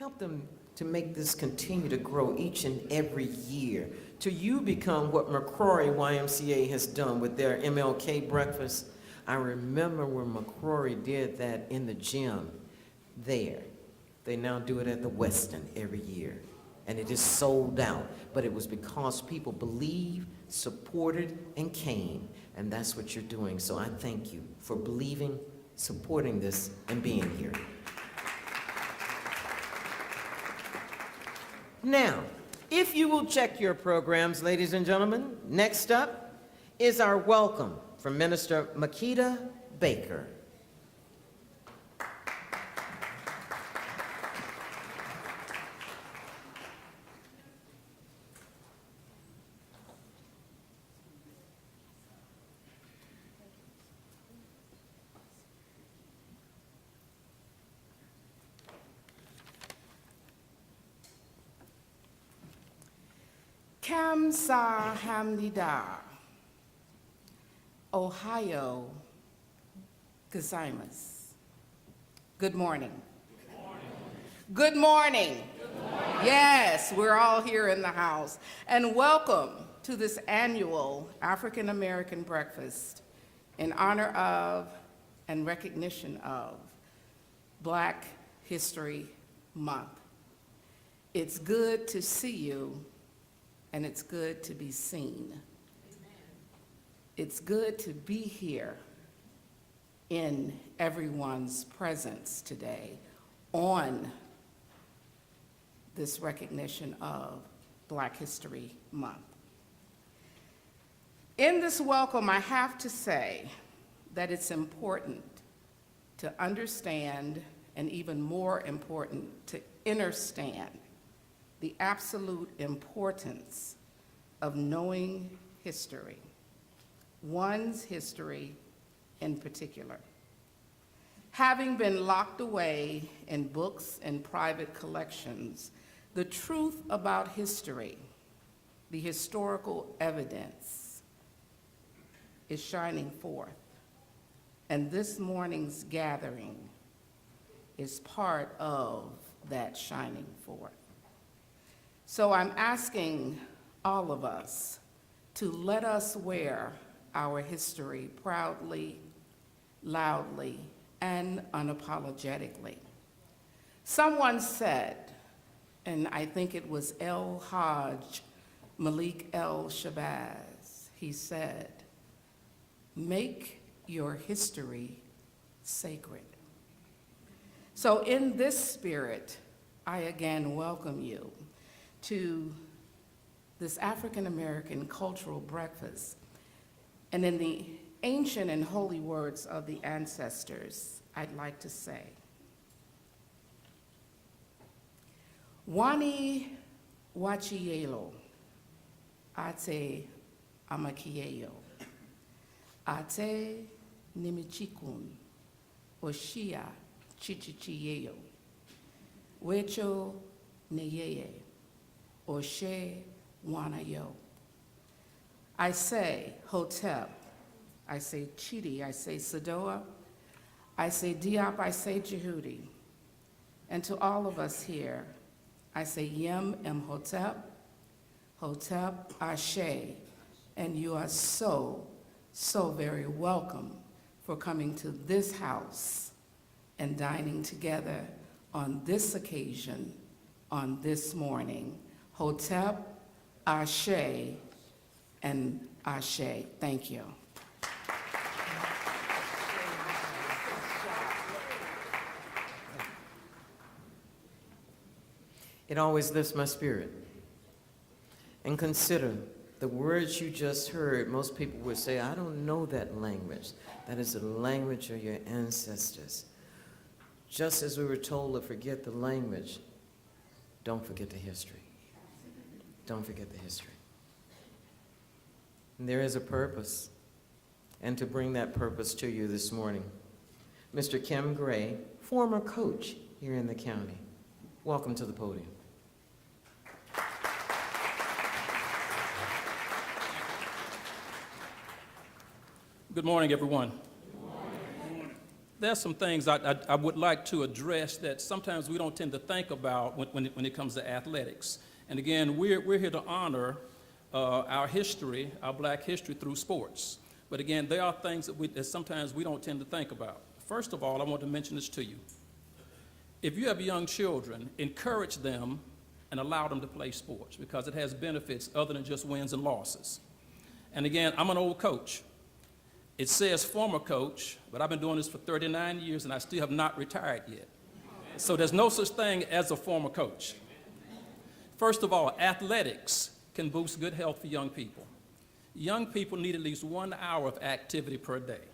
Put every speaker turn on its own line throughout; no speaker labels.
Help them to make this continue to grow each and every year, till you become what Mcmurray YMCA has done with their MLK breakfast. I remember when Mcmurray did that in the gym there. They now do it at the Westin every year, and it is sold out. But it was because people believed, supported, and came, and that's what you're doing. So I thank you for believing, supporting this, and being here. Now, if you will check your programs, ladies and gentlemen, next up is our welcome from Minister Makita Baker.
Kamsa Hamnida, Ohio gozaimasu. Good morning. Good morning. Good morning. Yes, we're all here in the house. And welcome to this annual African American breakfast in honor of and recognition of Black History Month. It's good to see you, and it's good to be seen. It's good to be here in everyone's presence today on this recognition of Black History Month. In this welcome, I have to say that it's important to understand, and even more important, to understand the absolute importance of knowing history, one's history in particular. Having been locked away in books and private collections, the truth about history, the historical evidence, is shining forth. And this morning's gathering is part of that shining forth. So I'm asking all of us to let us wear our history proudly, loudly, and unapologetically. Someone said, and I think it was El Hajj Malik El Shabazz, he said, "Make your history sacred." So in this spirit, I again welcome you to this African American cultural breakfast. And in the ancient and holy words of the ancestors, I'd like to say, Wani wachielo, ate amakieo, ate nimichikun, oshia chichichieo, wecho neyeye, Oshe Wanayo. I say Hotep, I say Chidi, I say Sadoa, I say Diop, I say Jehudi. And to all of us here, I say Yem Em Hotep, Hotep Ashe, and you are so, so very welcome for coming to this house and dining together on this occasion, on this morning. Hotep, Ashe, and Ashe. Thank you.
It always lifts my spirit. And consider the words you just heard. Most people would say, I don't know that language. That is the language of your ancestors. Just as we were told to forget the language, don't forget the history. Don't forget the history. And there is a purpose, and to bring that purpose to you this morning, Mr. Kim Gray, former coach here in the county. Welcome to the podium.
Good morning, everyone. There's some things I would like to address that sometimes we don't tend to think about when it comes to athletics. And again, we're here to honor our history, our black history through sports. But again, there are things that sometimes we don't tend to think about. First of all, I want to mention this to you. If you have young children, encourage them and allow them to play sports because it has benefits other than just wins and losses. And again, I'm an old coach. It says former coach, but I've been doing this for 39 years and I still have not retired yet. So there's no such thing as a former coach. First of all, athletics can boost good health for young people. Young people need at least 1 hour of activity per day.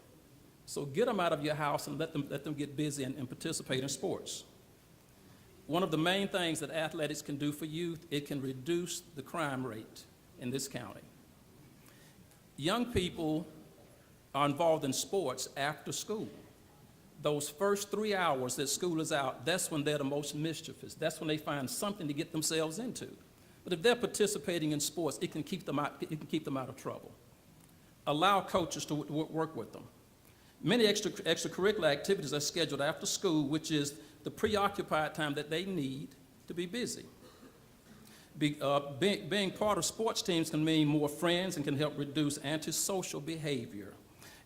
So get them out of your house and let them get busy and participate in sports. One of the main things that athletics can do for youth, it can reduce the crime rate in this county. Young people are involved in sports after school. Those first 3 hours that school is out, that's when they're the most mischievous. That's when they find something to get themselves into. But if they're participating in sports, it can keep them out of trouble. Allow coaches to work with them. Many extracurricular activities are scheduled after school, which is the preoccupied time that they need to be busy. Being part of sports teams can mean more friends and can help reduce antisocial behavior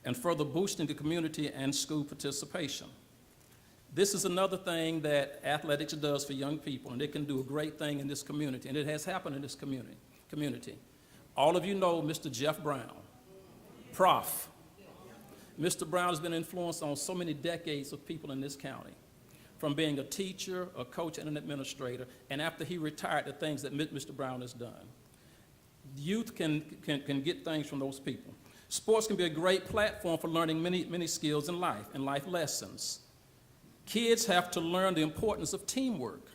and further boosting the community and school participation. This is another thing that athletics does for young people, and it can do a great thing in this community, and it has happened in this community. All of you know Mr. Jeff Brown, Prof. Mr. Brown has been influenced on so many decades of people in this county, from being a teacher, a coach, and an administrator, and after he retired, the things that Mr. Brown has done. Youth can get things from those people. Sports can be a great platform for learning many skills in life and life lessons. Kids have to learn the importance of teamwork,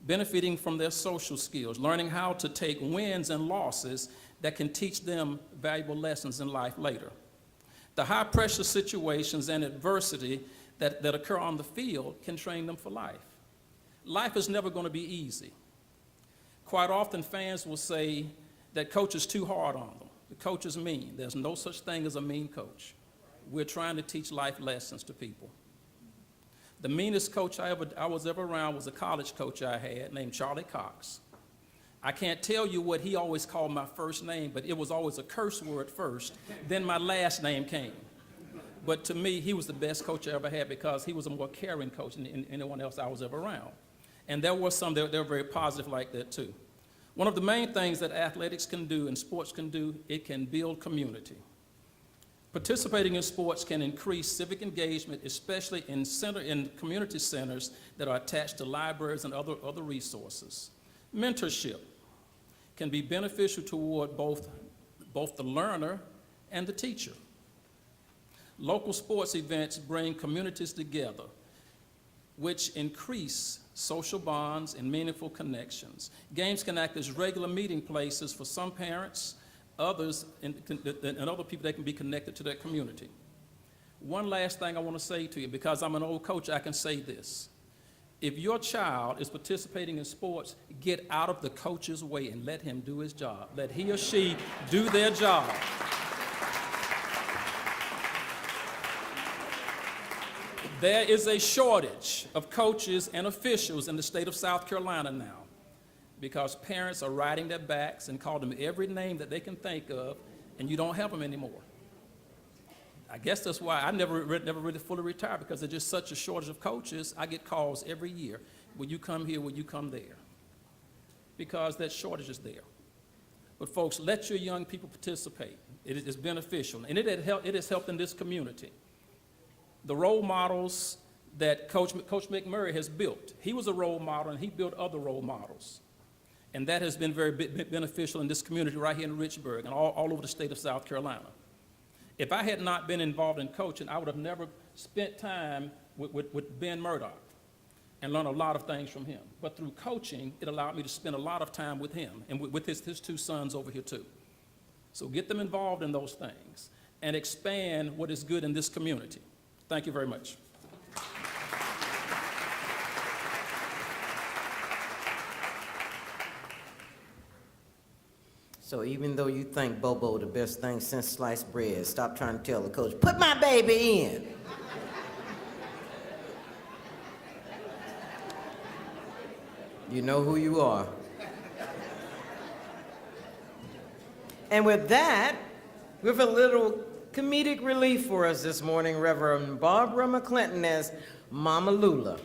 benefiting from their social skills, learning how to take wins and losses that can teach them valuable lessons in life later. The high-pressure situations and adversity that occur on the field can train them for life. Life is never going to be easy. Quite often, fans will say that coach is too hard on them. The coach is mean. There's no such thing as a mean coach. We're trying to teach life lessons to people. The meanest coach I was ever around was a college coach I had named Charlie Cox. I can't tell you what he always called my first name, but it was always a curse word first, then my last name came. But to me, he was the best coach I ever had because he was a more caring coach than anyone else I was ever around. And there were some that were very positive like that too. One of the main things that athletics can do and sports can do, it can build community. Participating in sports can increase civic engagement, especially in community centers that are attached to libraries and other resources. Mentorship can be beneficial toward both the learner and the teacher. Local sports events bring communities together, which increase social bonds and meaningful connections. Games can act as regular meeting places for some parents, others, and other people that can be connected to their community. One last thing I want to say to you, because I'm an old coach, I can say this. If your child is participating in sports, get out of the coach's way and let him do his job. Let he or she do their job. There is a shortage of coaches and officials in the state of South Carolina now because parents are riding their backs and call them every name that they can think of, and you don't have them anymore. I guess that's why I never really fully retired, because there's just such a shortage of coaches. I get calls every year. Will you come here? Will you come there? Because that shortage is there. But folks, let your young people participate. It is beneficial, and it has helped in this community. The role models that Coach Mcmurray has built, he was a role model, and he built other role models. And that has been very beneficial in this community right here in Richburg and all over the state of South Carolina. If I had not been involved in coaching, I would have never spent time with Ben Murdoch and learned a lot of things from him. But through coaching, it allowed me to spend a lot of time with him and with his two sons over here too. So get them involved in those things and expand what is good in this community. Thank you very much.
So even though you think Bobo the best thing since sliced bread, stop trying to tell the coach, put my baby in. You know who you are. And with that, with a little comedic relief for us this morning, Reverend Barbara McClinton as Mama Lula.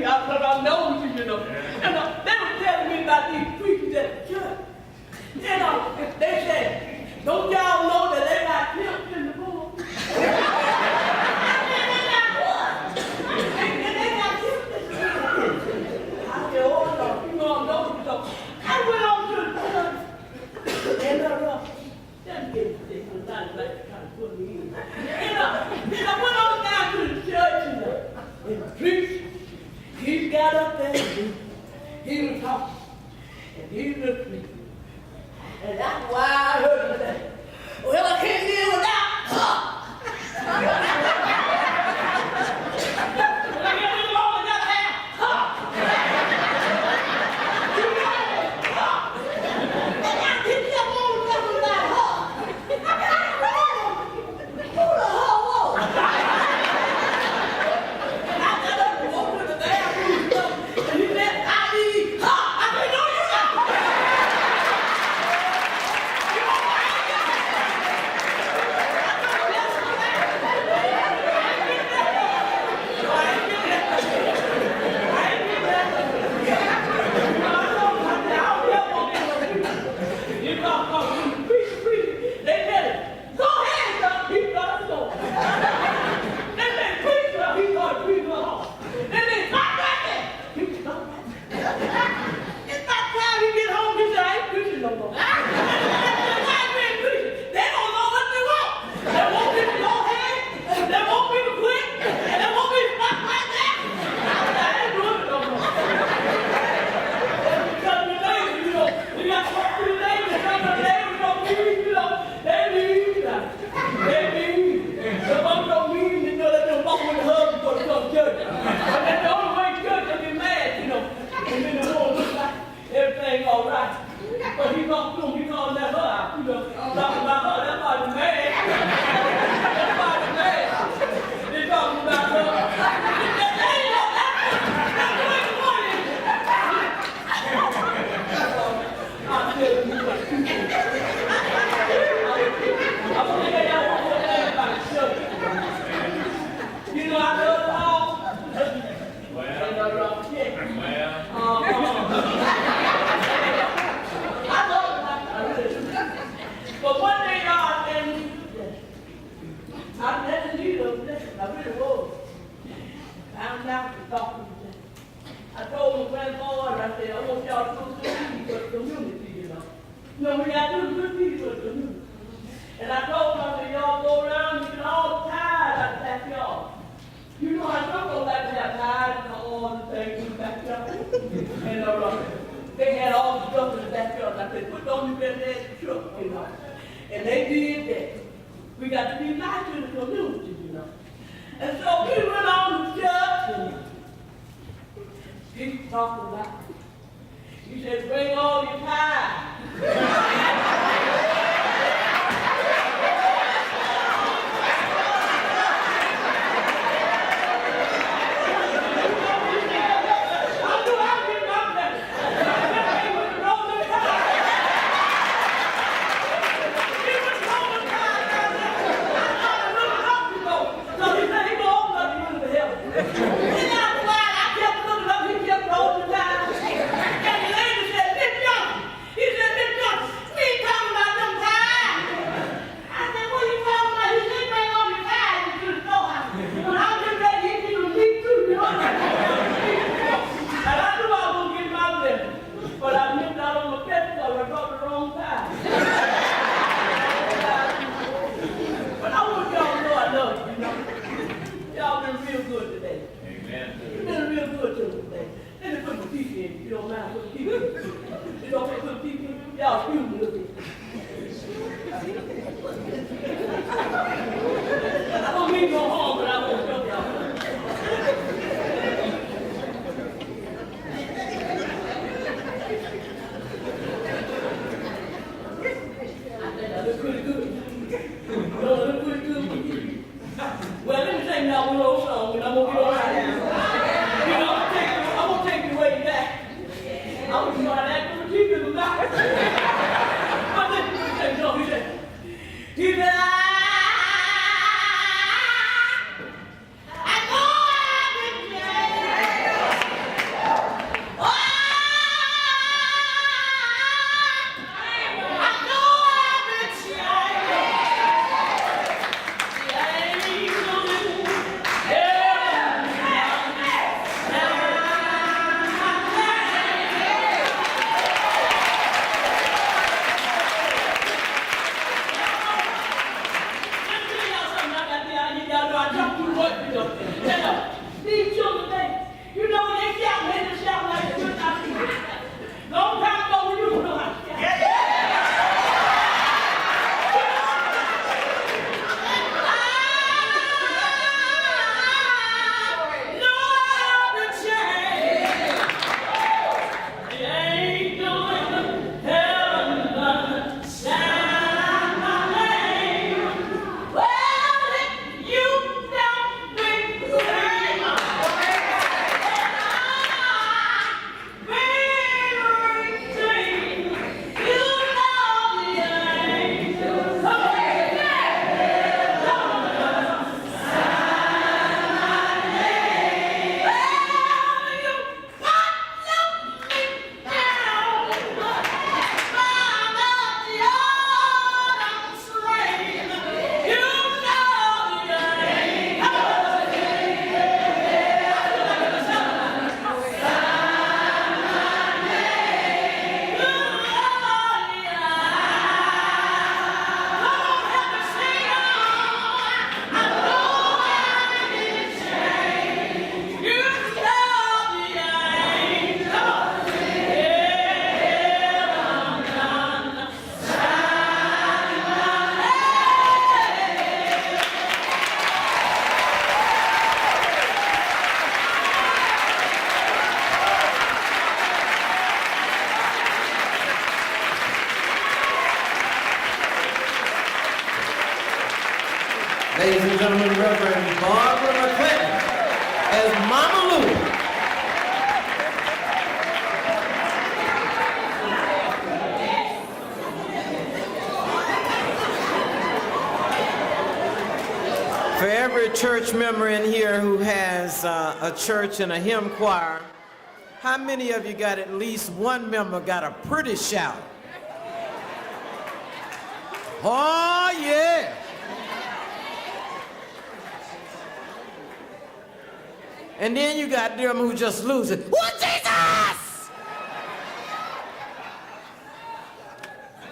because I know you, you know. And they were telling me about these preachers at the church. They said, don't y'all know that they got pimps in the pool? They got what? They got pimps in the pool. I said, oh, no, you know, so I went on to the church, and just get this, because I like to kind of put me in. And I went on down to the church, and the preacher, he got up there, and he was talking, and he looked at me. And that's why I heard him say, well, I can't live without her. Well, I can't live alone without her. You know it, her. And I can't live alone without her. I can't live who the her was. And I got up and walked to the bathroom, and he said, I need her. I said, no, you don't. Well, let me sing that one old song, and I'm gonna get all right. You know, I'm gonna take you way back. I was trying to act for the people tonight.
and gentlemen, Reverend Barber as Mama Lou. For every church member in here who has a church and a hymn choir, how many of you got at least one member got a pretty shout? Oh, yeah. And then you got them who just lose it. What, Jesus?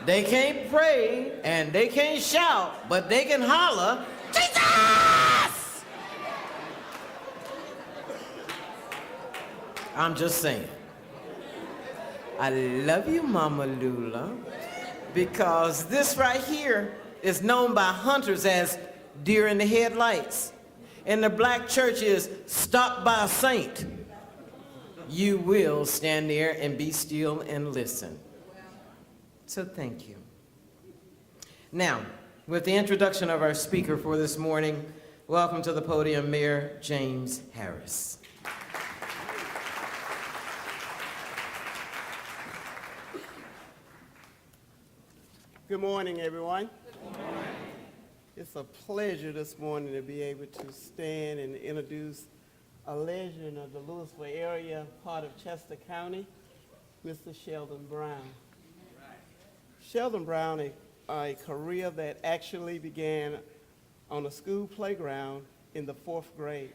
They can't pray and they can't shout, but they can holler, Jesus! I'm just saying. I love you, Mama Lula, because this right here is known by hunters as deer in the headlights. And the black church is stopped by a saint. You will stand there and be still and listen. So thank you. Now, with the introduction of our speaker for this morning, welcome to the podium, Mayor James Harris.
Good morning, everyone. Good morning. It's a pleasure this morning to be able to stand and introduce a legend of the Louisville area, part of Chester County, Mr. Sheldon Brown. Sheldon Brown, a career that actually began on a school playground in the 4th grade.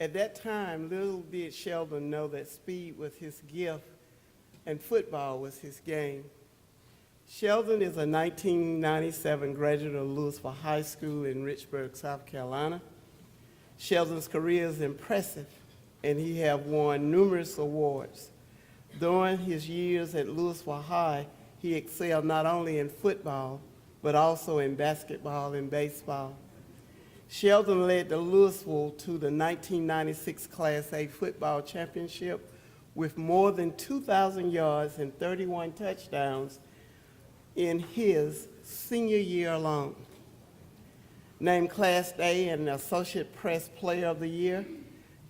At that time, little did Sheldon know that speed was his gift and football was his game. Sheldon is a 1997 graduate of Louisville High School in Richburg, South Carolina. Sheldon's career is impressive, and he has won numerous awards. During his years at Louisville High, he excelled not only in football, but also in basketball and baseball. Sheldon led the Louisville to the 1996 Class A football championship with more than 2,000 yards and 31 touchdowns in his senior year alone. Named Class A and Associate Press Player of the Year,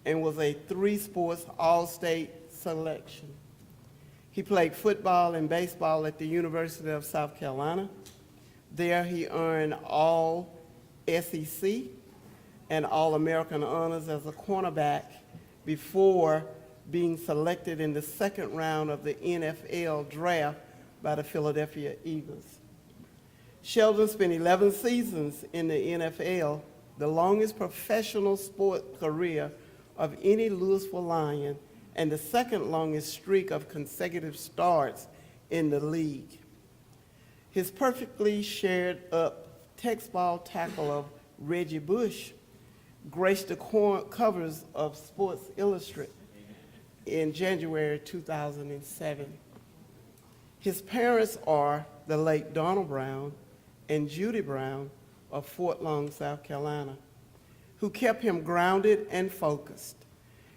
and was a 3-sports All-State selection. He played football and baseball at the University of South Carolina. There he earned All-SEC and All-American honors as a cornerback before being selected in the 2nd round of the NFL draft by the Philadelphia Eagles. Sheldon spent 11 seasons in the NFL, the longest professional sport career of any Louisville Lion, and the 2nd longest streak of consecutive starts in the league. His perfectly shared up textball tackle of Reggie Bush graced the covers of Sports Illustrated in January 2007. His parents are the late Donald Brown and Judy Brown of Fort Long, South Carolina, who kept him grounded and focused.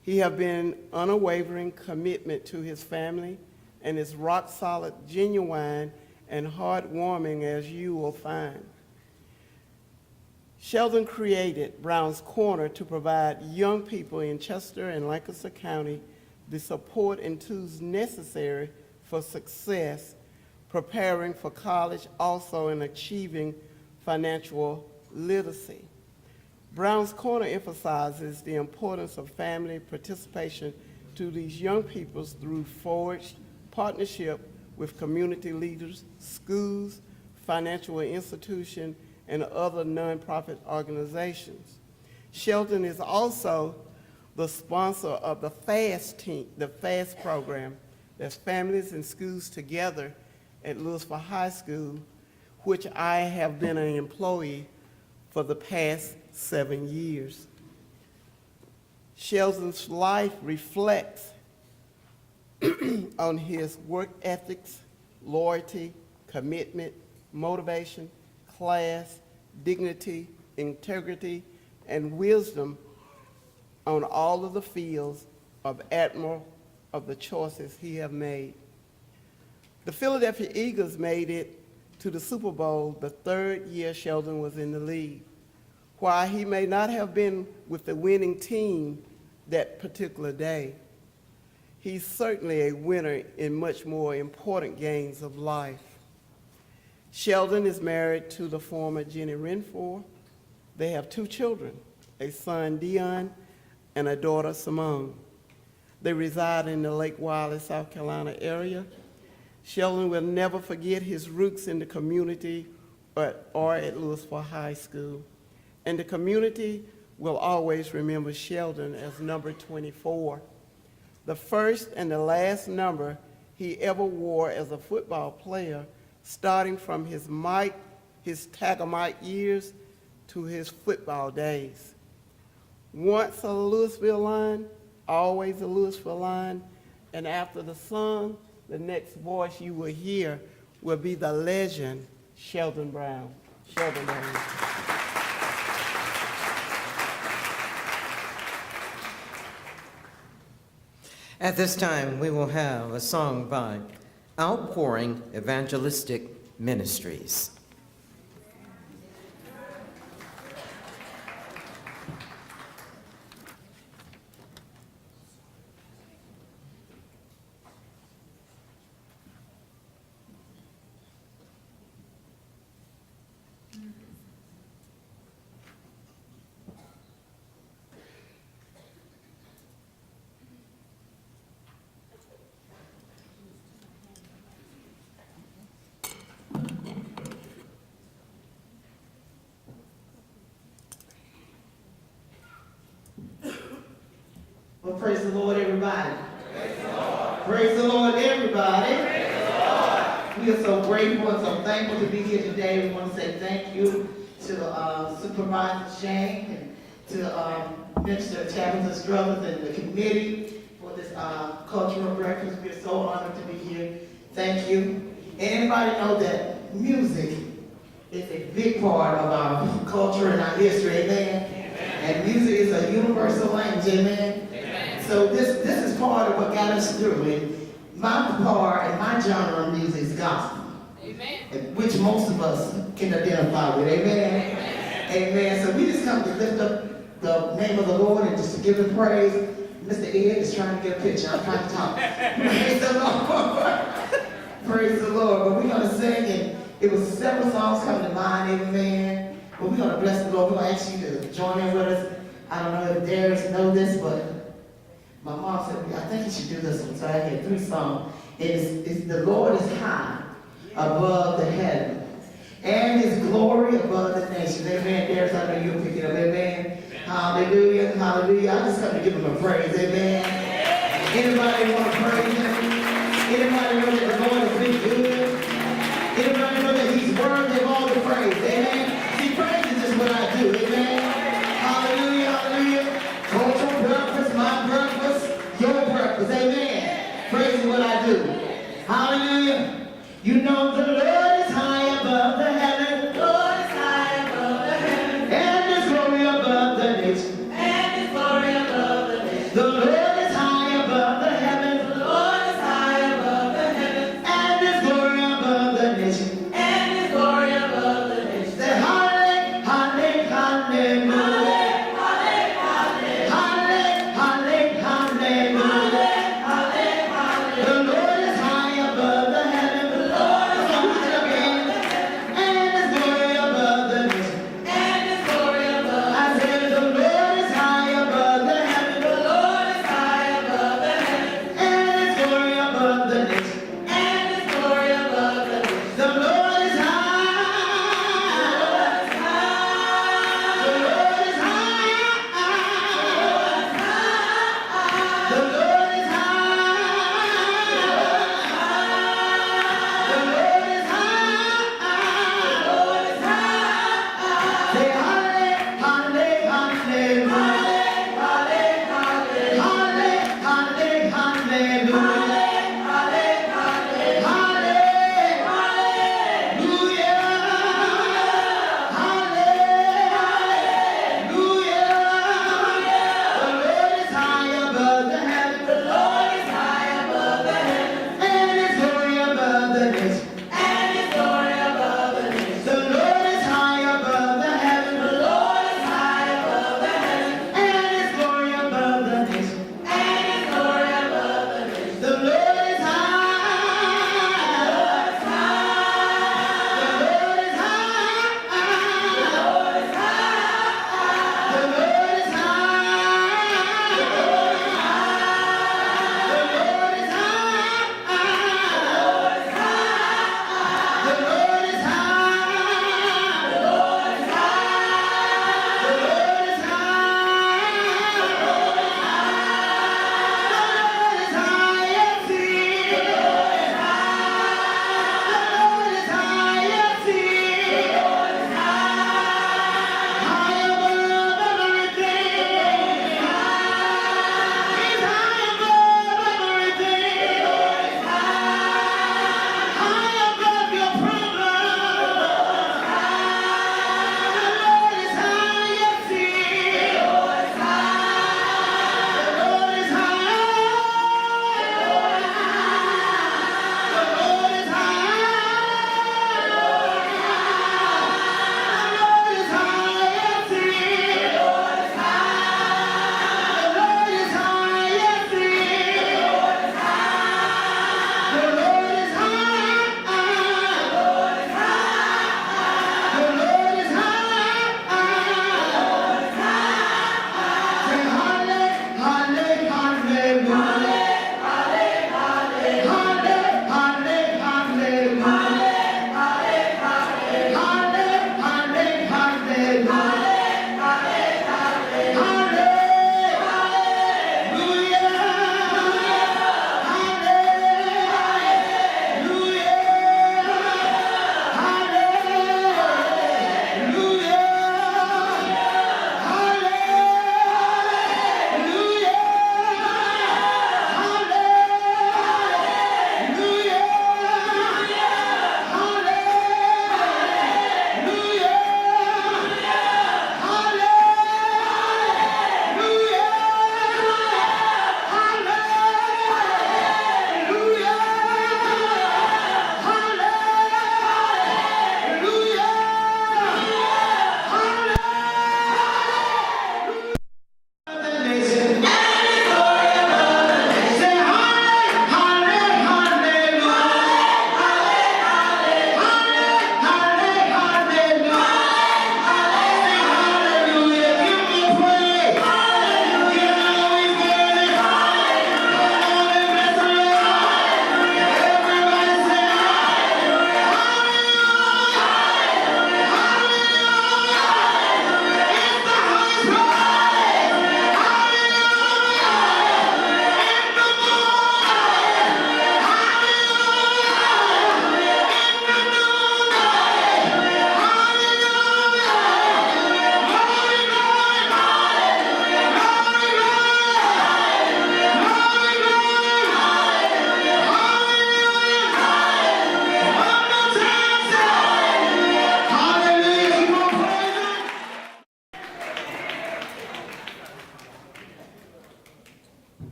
He has been unwavering commitment to his family and is rock solid, genuine, and heartwarming as you will find. Sheldon created Brown's Corner to provide young people in Chester and Lancaster County the support and tools necessary for success, preparing for college, also in achieving financial literacy. Brown's Corner emphasizes the importance of family participation to these young people through forged partnership with community leaders, schools, financial institutions, and other nonprofit organizations. Sheldon is also the sponsor of the FAST team, the FAST program, that's Families and Schools Together at Louisville High School, which I have been an employee for the past 7 years. Sheldon's life reflects on his work ethics, loyalty, commitment, motivation, class, dignity, integrity, and wisdom on all of the fields of admiral of the choices he have made. The Philadelphia Eagles made it to the Super Bowl the 3rd year Sheldon was in the league. While he may not have been with the winning team that particular day, he's certainly a winner in much more important games of life. Sheldon is married to the former Jenny Renfro. They have 2 children, a son, Dion, and a daughter, Simone. They reside in the Lake Wiley, South Carolina area. Sheldon will never forget his roots in the community or at Louisville High School. And the community will always remember Sheldon as number 24, the first and the last number he ever wore as a football player, starting from his Tagamite years to his football days. Once a Louisville line, always a Louisville line, and after the song, the next voice you will hear will be the legend, Sheldon Brown. Sheldon Brown.
At this time, we will have a song by Outpouring Evangelistic Ministries.
Well, praise the Lord, everybody. Praise the Lord, everybody. We are so grateful and so thankful to be here today. We want to say thank you to Supervisor Shane and to Minister Chapter Struggles and the committee for this cultural breakfast. We are so honored to be here. Thank you. And everybody know that music is a big part of our culture and our history, amen? And music is a universal language, amen? So this is part of what got us through it. My part and my genre of music is gospel, amen, which most of us can identify with, amen? Amen. Amen. So we just come to lift up the name of the Lord and just to give him praise. Mr. Ed is trying to get a picture. I'm trying to talk. Praise the Lord. Praise the Lord. But we're going to sing, and it was several songs coming to mind, amen. But we're going to bless the Lord. We're going to ask you to join in with us. I don't know if Darius know this, but my mom said, I think you should do this one. So I had 3 songs. It's The Lord is high above the heaven, and his glory above the nations. Amen. Darius, I know you'll pick it up. Amen. Hallelujah. Hallelujah. I just come to give him a praise. Amen. Anybody want to praise him? Anybody know that the Lord has been good? Anybody know that he's worthy of all the praise? Amen. See, praise is just what I do. Amen. Hallelujah. Hallelujah. Cultural breakfast, my breakfast, your breakfast. Amen. Praise is what I do. Hallelujah. You know the Lord is high above the heaven. The Lord is high above the heaven. And his glory above the nation. And his glory above the nation. The Lord is high above the heaven. The Lord is high above the heaven. And his glory above the nation. And his glory above the nation. Say hallelujah, hallelujah, hallelujah. The Lord is high above the heaven. The Lord is high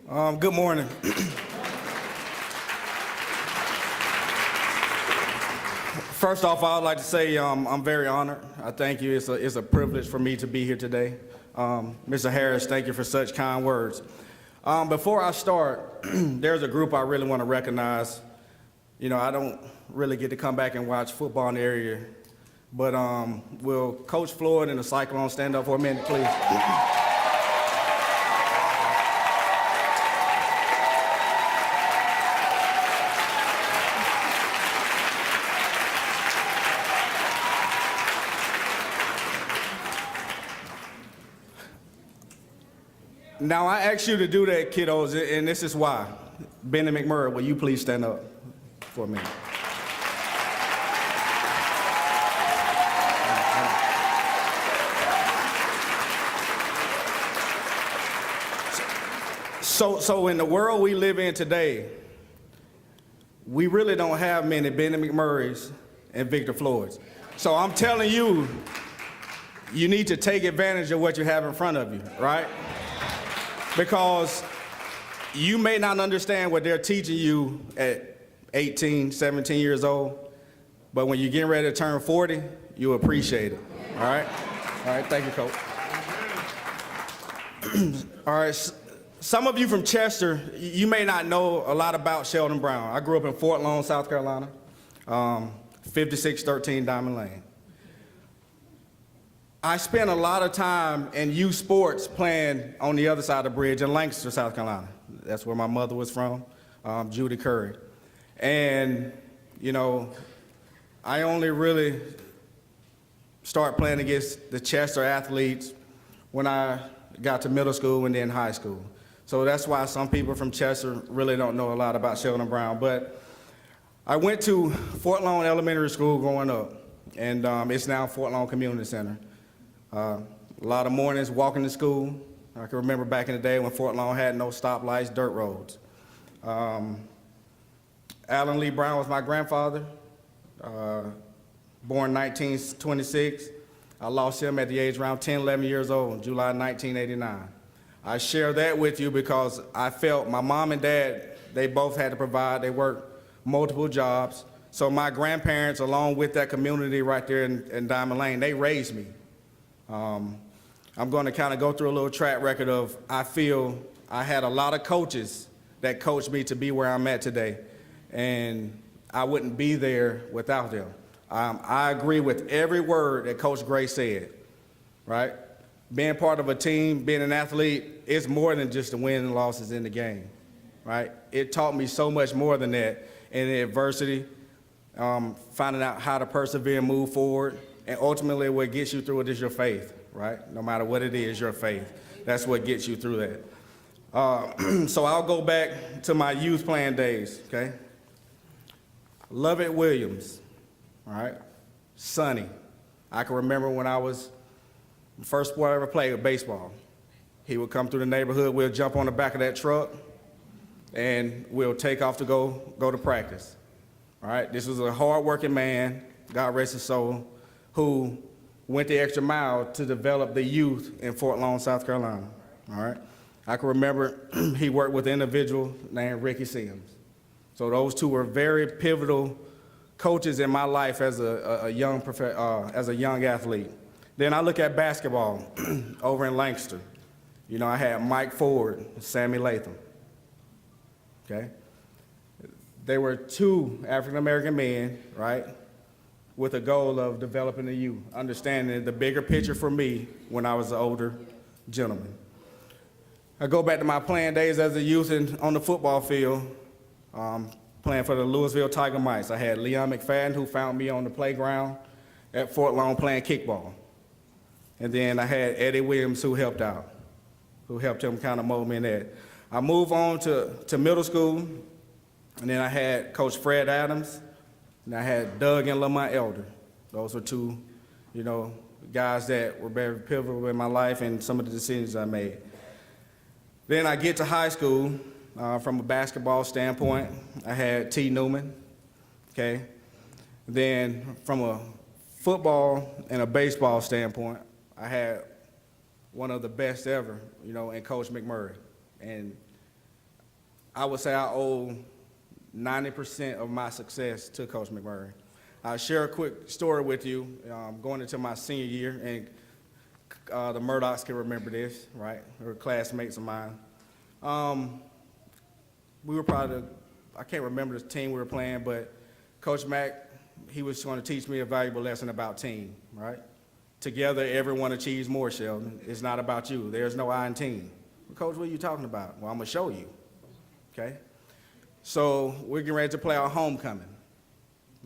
Good morning. First off, I would like to say I'm very honored. I thank you. It's a privilege for me to be here today. Mr. Harris, thank you for such kind words. Before I start, there's a group I really want to recognize. You know, I don't really get to come back and watch football in the area, but will Coach Floyd and the Cyclones stand up for a minute, please? Now, I asked you to do that, kiddos, and this is why. Ben and Mcmurray, will you please stand up for a minute? So in the world we live in today, we really don't have many Ben and McMurrays and Victor Floyds. So I'm telling you, you need to take advantage of what you have in front of you, right? Because you may not understand what they're teaching you at 18, 17 years old, but when you're getting ready to turn 40, you'll appreciate it, all right? All right, thank you, Coach. All right, some of you from Chester, you may not know a lot about Sheldon Brown. I grew up in Fort Lawn, South Carolina, 5613 Diamond Lane. I spent a lot of time in youth sports playing on the other side of the bridge in Lancaster, South Carolina. That's where my mother was from, Judy Curry. And, you know, I only really started playing against the Chester athletes when I got to middle school and then high school. So that's why some people from Chester really don't know a lot about Sheldon Brown. But I went to Fort Lawn Elementary School growing up, and it's now Fort Lawn Community Center. A lot of mornings walking to school. I can remember back in the day when Fort Lawn had no stoplights, dirt roads. Alan Lee Brown was my grandfather, born 1926. I lost him at the age around 10, 11 years old, July 1989. I share that with you because I felt my mom and dad, they both had to provide. They worked multiple jobs. So my grandparents, along with that community right there in Diamond Lane, they raised me. I'm going to kind of go through a little track record of, I feel I had a lot of coaches that coached me to be where I'm at today, and I wouldn't be there without them. I agree with every word that Coach Gray said, right? Being part of a team, being an athlete, it's more than just the wins and losses in the game, right? It taught me so much more than that in the adversity, finding out how to persevere and move forward. And ultimately, what gets you through it is your faith, right? No matter what it is, your faith. That's what gets you through that. So I'll go back to my youth playing days, okay? Lovett Williams, all right? Sonny. I can remember when I was, the first sport I ever played was baseball. He would come through the neighborhood, we'll jump on the back of that truck, and we'll take off to go to practice, all right? This was a hard-working man, God rest his soul, who went the extra mile to develop the youth in Fort Lawn, South Carolina, all right? I can remember he worked with an individual named Ricky Sims. So those two were very pivotal coaches in my life as a young athlete. Then I look at basketball over in Lancaster. You know, I had Mike Ford, Sammy Latham, okay? They were two African-American men, right, with a goal of developing the youth, understanding the bigger picture for me when I was an older gentleman. I go back to my playing days as a youth on the football field, playing for the Louisville Tiger Mites. I had Leon McFadden, who found me on the playground at Fort Lawn playing kickball. And then I had Eddie Williams, who helped him kind of mold me in that. I moved on to middle school, and then I had Coach Fred Adams, and I had Doug and Lamont Elder. Those were two, you know, guys that were very pivotal in my life and some of the decisions I made. Then I get to high school. From a basketball standpoint, I had T. Newman, okay? Then from a football and a baseball standpoint, I had one of the best ever, you know, in Coach Mcmurray. And I would say I owe 90% of my success to Coach McMurray. I'll share a quick story with you. Going into my senior year, and the Murdochs can remember this, right? They were classmates of mine. We were probably, I can't remember the team we were playing, but Coach Mack, he was going to teach me a valuable lesson about team, right? Together, everyone achieves more, Sheldon. It's not about you. There's no I in team. Well, Coach, what are you talking about? Well, I'm going to show you, okay? So we're getting ready to play our homecoming,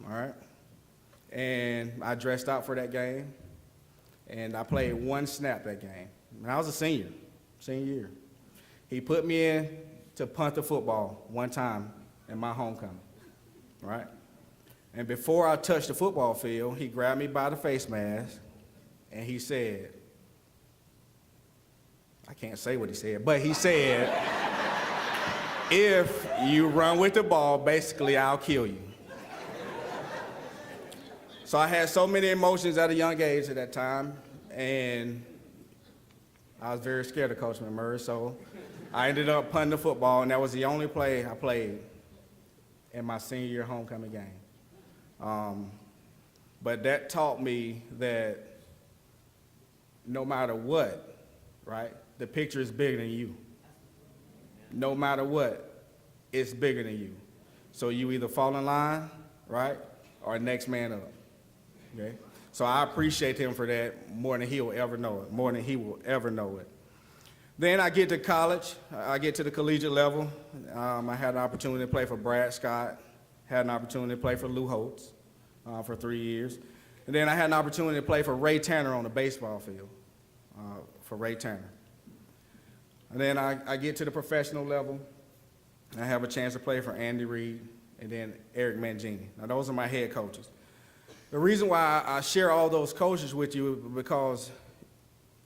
all right? And I dressed out for that game, and I played one snap that game. And I was a senior year. He put me in to punt the football one time in my homecoming, right? And before I touched the football field, he grabbed me by the face mask, and he said, I can't say what he said, but he said, if you run with the ball, basically I'll kill you. So I had so many emotions at a young age at that time, and I was very scared of Coach McMurray, so I ended up punting the football, and that was the only play I played in my senior year homecoming game. But that taught me that no matter what, right, the picture is bigger than you. No matter what, it's bigger than you. So you either fall in line, right, or next man up. Okay? So I appreciate him for that more than he will ever know it, Then I get to college. I get to the collegiate level. I had an opportunity to play for Brad Scott, had an opportunity to play for Lou Holtz for 3 years. And then I had an opportunity to play for Ray Tanner on the baseball field, for Ray Tanner. And then I get to the professional level. I have a chance to play for Andy Reid and then Eric Mangini. Now, those are my head coaches. The reason why I share all those coaches with you is because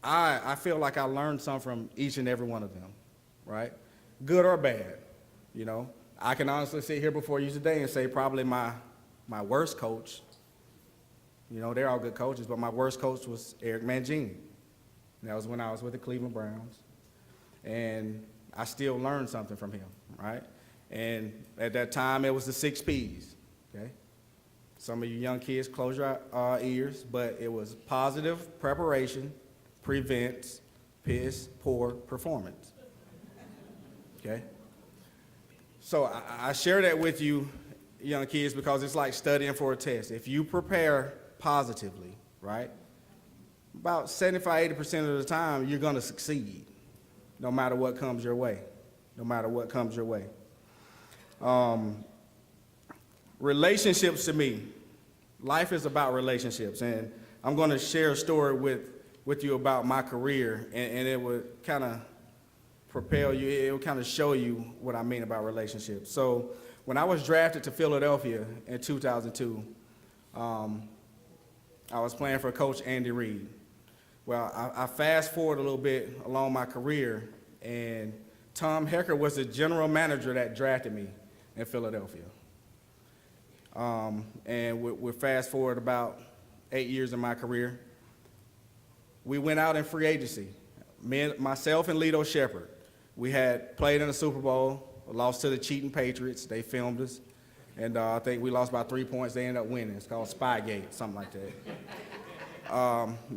I feel like I learned something from each and every one of them, right? Good or bad, you know. I can honestly sit here before you today and say probably my worst coach, you know, they're all good coaches, but my worst coach was Eric Mangini. That was when I was with the Cleveland Browns. And I still learned something from him, right? And at that time, it was the 6 Ps, okay? Some of you young kids, close your ears, but it was positive preparation, prevents piss poor performance, okay? So I share that with you, young kids, because it's like studying for a test. If you prepare positively, right, about 75–80% of the time, you're going to succeed, no matter what comes your way, no matter what comes your way. Relationships to me, life is about relationships, and I'm going to share a story with you about my career, and it would kind of propel you, it would kind of show you what I mean about relationships. So when I was drafted to Philadelphia in 2002, I was playing for Coach Andy Reid. Well, I fast forward a little bit along my career, and Tom Hecker was the general manager that drafted me in Philadelphia. And we fast forward about 8 years in my career. We went out in free agency. Myself and Lito Shepherd. We had played in the Super Bowl, lost to the cheating Patriots. They filmed us. And I think we lost by 3 points. They ended up winning. It's called Spygate, something like that.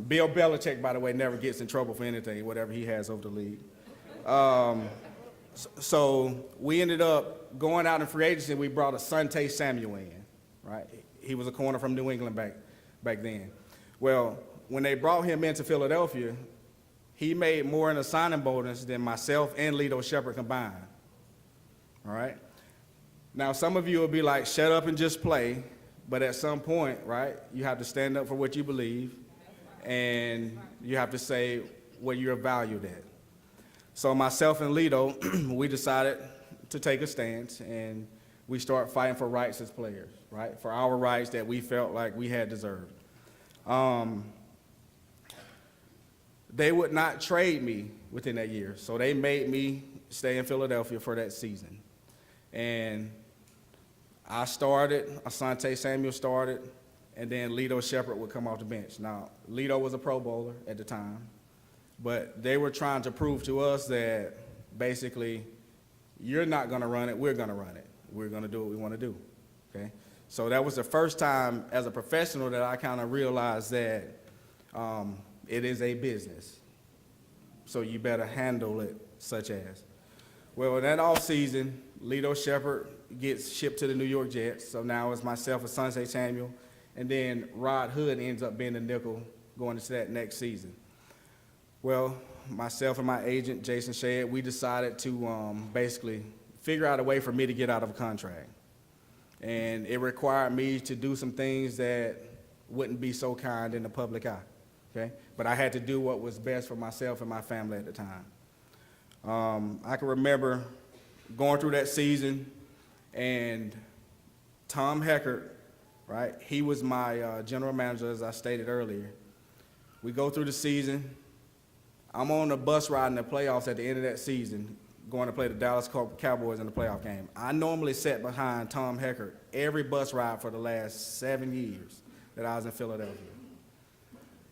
Bill Belichick, by the way, never gets in trouble for anything, whatever he has over the league. So we ended up going out in free agency. We brought Asante Samuel in, right? He was a corner from New England back then. Well, when they brought him into Philadelphia, he made more in a signing bonus than myself and Lito Shepherd combined, all right? Now, some of you will be like, shut up and just play, but at some point, right, you have to stand up for what you believe, and you have to say what you're valued at. So myself and Lito, we decided to take a stance, and we start fighting for rights as players, right? For our rights that we felt like we had deserved. They would not trade me within that year, so they made me stay in Philadelphia for that season. And I started, Asante Samuel started, and then Lito Shepherd would come off the bench. Now, Lito was a Pro Bowler at the time, but they were trying to prove to us that basically You're not gonna run it, we're gonna run it. We're gonna do what we wanna do, okay? So that was the first time as a professional that I kind of realized that it is a business. So you better handle it such as. Well, in that off season, Lito Shepherd gets shipped to the New York Jets. So now it's myself and Sunset Samuel. And then Rod Hood ends up being the nickel going into that next season. Well, myself and my agent, Jason Shedd, we decided to basically figure out a way for me to get out of a contract. And it required me to do some things that wouldn't be so kind in the public eye, okay? But I had to do what was best for myself and my family at the time. I can remember going through that season, and Tom Heckert, right, he was my general manager, as I stated earlier. We go through the season. I'm on the bus ride in the playoffs at the end of that season, going to play the Dallas Cowboys in the playoff game. I normally sat behind Tom Heckert every bus ride for the last 7 years that I was in Philadelphia.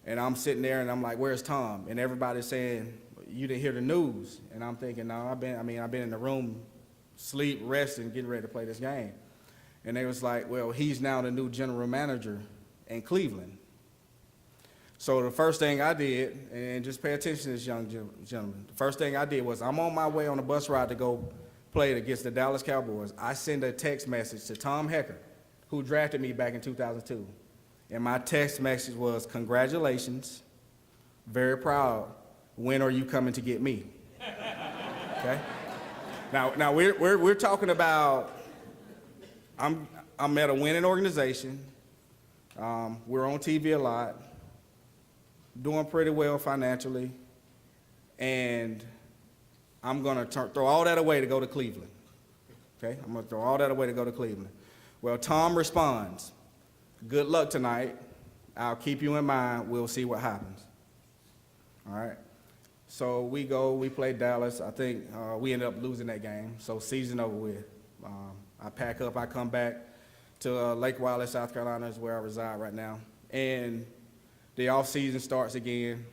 And I'm sitting there and I'm like, where's Tom? And everybody's saying, you didn't hear the news. And I'm thinking, no, I've been in the room, sleep, resting, getting ready to play this game. And they was like, well, he's now the new general manager in Cleveland. So the first thing I did, and just pay attention to this young gentleman, the first thing I did was I'm on my way on a bus ride to go play against the Dallas Cowboys. I send a text message to Tom Heckert, who drafted me back in 2002. And my text message was, congratulations, very proud. When are you coming to get me? Okay? Now we're talking about, I'm at a winning organization. We're on TV a lot, doing pretty well financially, and I'm gonna throw all that away to go to Cleveland. Okay? I'm gonna throw all that away to go to Cleveland. Well, Tom responds, good luck tonight. I'll keep you in mind. We'll see what happens. All right? So we go, we play Dallas. I think we ended up losing that game, so season over with. I pack up, I come back to Lake Wiley, South Carolina is where I reside right now. And the off season starts again.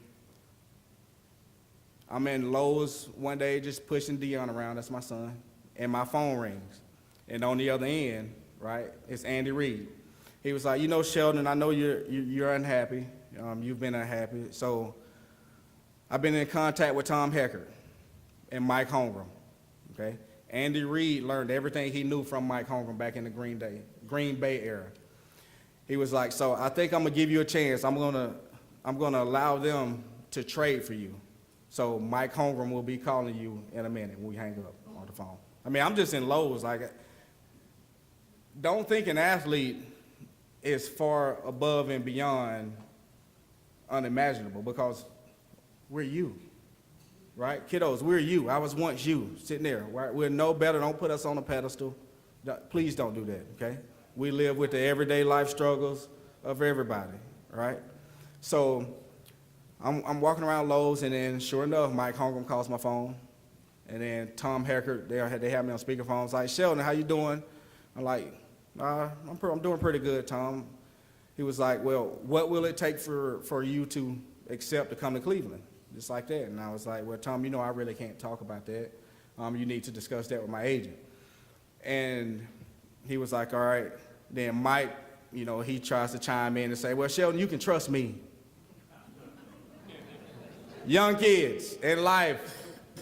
I'm in Lowe's one day just pushing Dion around, that's my son, and my phone rings. And on the other end, right, it's Andy Reid. He was like, you know, Sheldon, I know you're unhappy. You've been unhappy. So I've been in contact with Tom Heckert and Mike Holmgren, okay? Andy Reid learned everything he knew from Mike Holmgren back in the Green Bay era. He was like, so I think I'm gonna give you a chance. I'm gonna allow them to trade for you. So Mike Holmgren will be calling you in a minute when we hang up on the phone. I mean, I'm just in Lowe's, like, don't think an athlete is far above and beyond unimaginable, because we're you, right? Kiddos, we're you. I was once you, sitting there, right? We're no better. Don't put us on a pedestal. Please don't do that, okay? We live with the everyday life struggles of everybody, right? So I'm walking around Lowe's, and then sure enough, Mike Holmgren calls my phone. And then Tom Heckert, they have me on speakerphone. It's like, Sheldon, how you doing? I'm like, I'm doing pretty good, Tom. He was like, well, what will it take for you to accept to come to Cleveland? Just like that. And I was like, well, Tom, you know I really can't talk about that. You need to discuss that with my agent. And he was like, all right. Then Mike, you know, he tries to chime in and say, well, Sheldon, you can trust me. Young kids in life,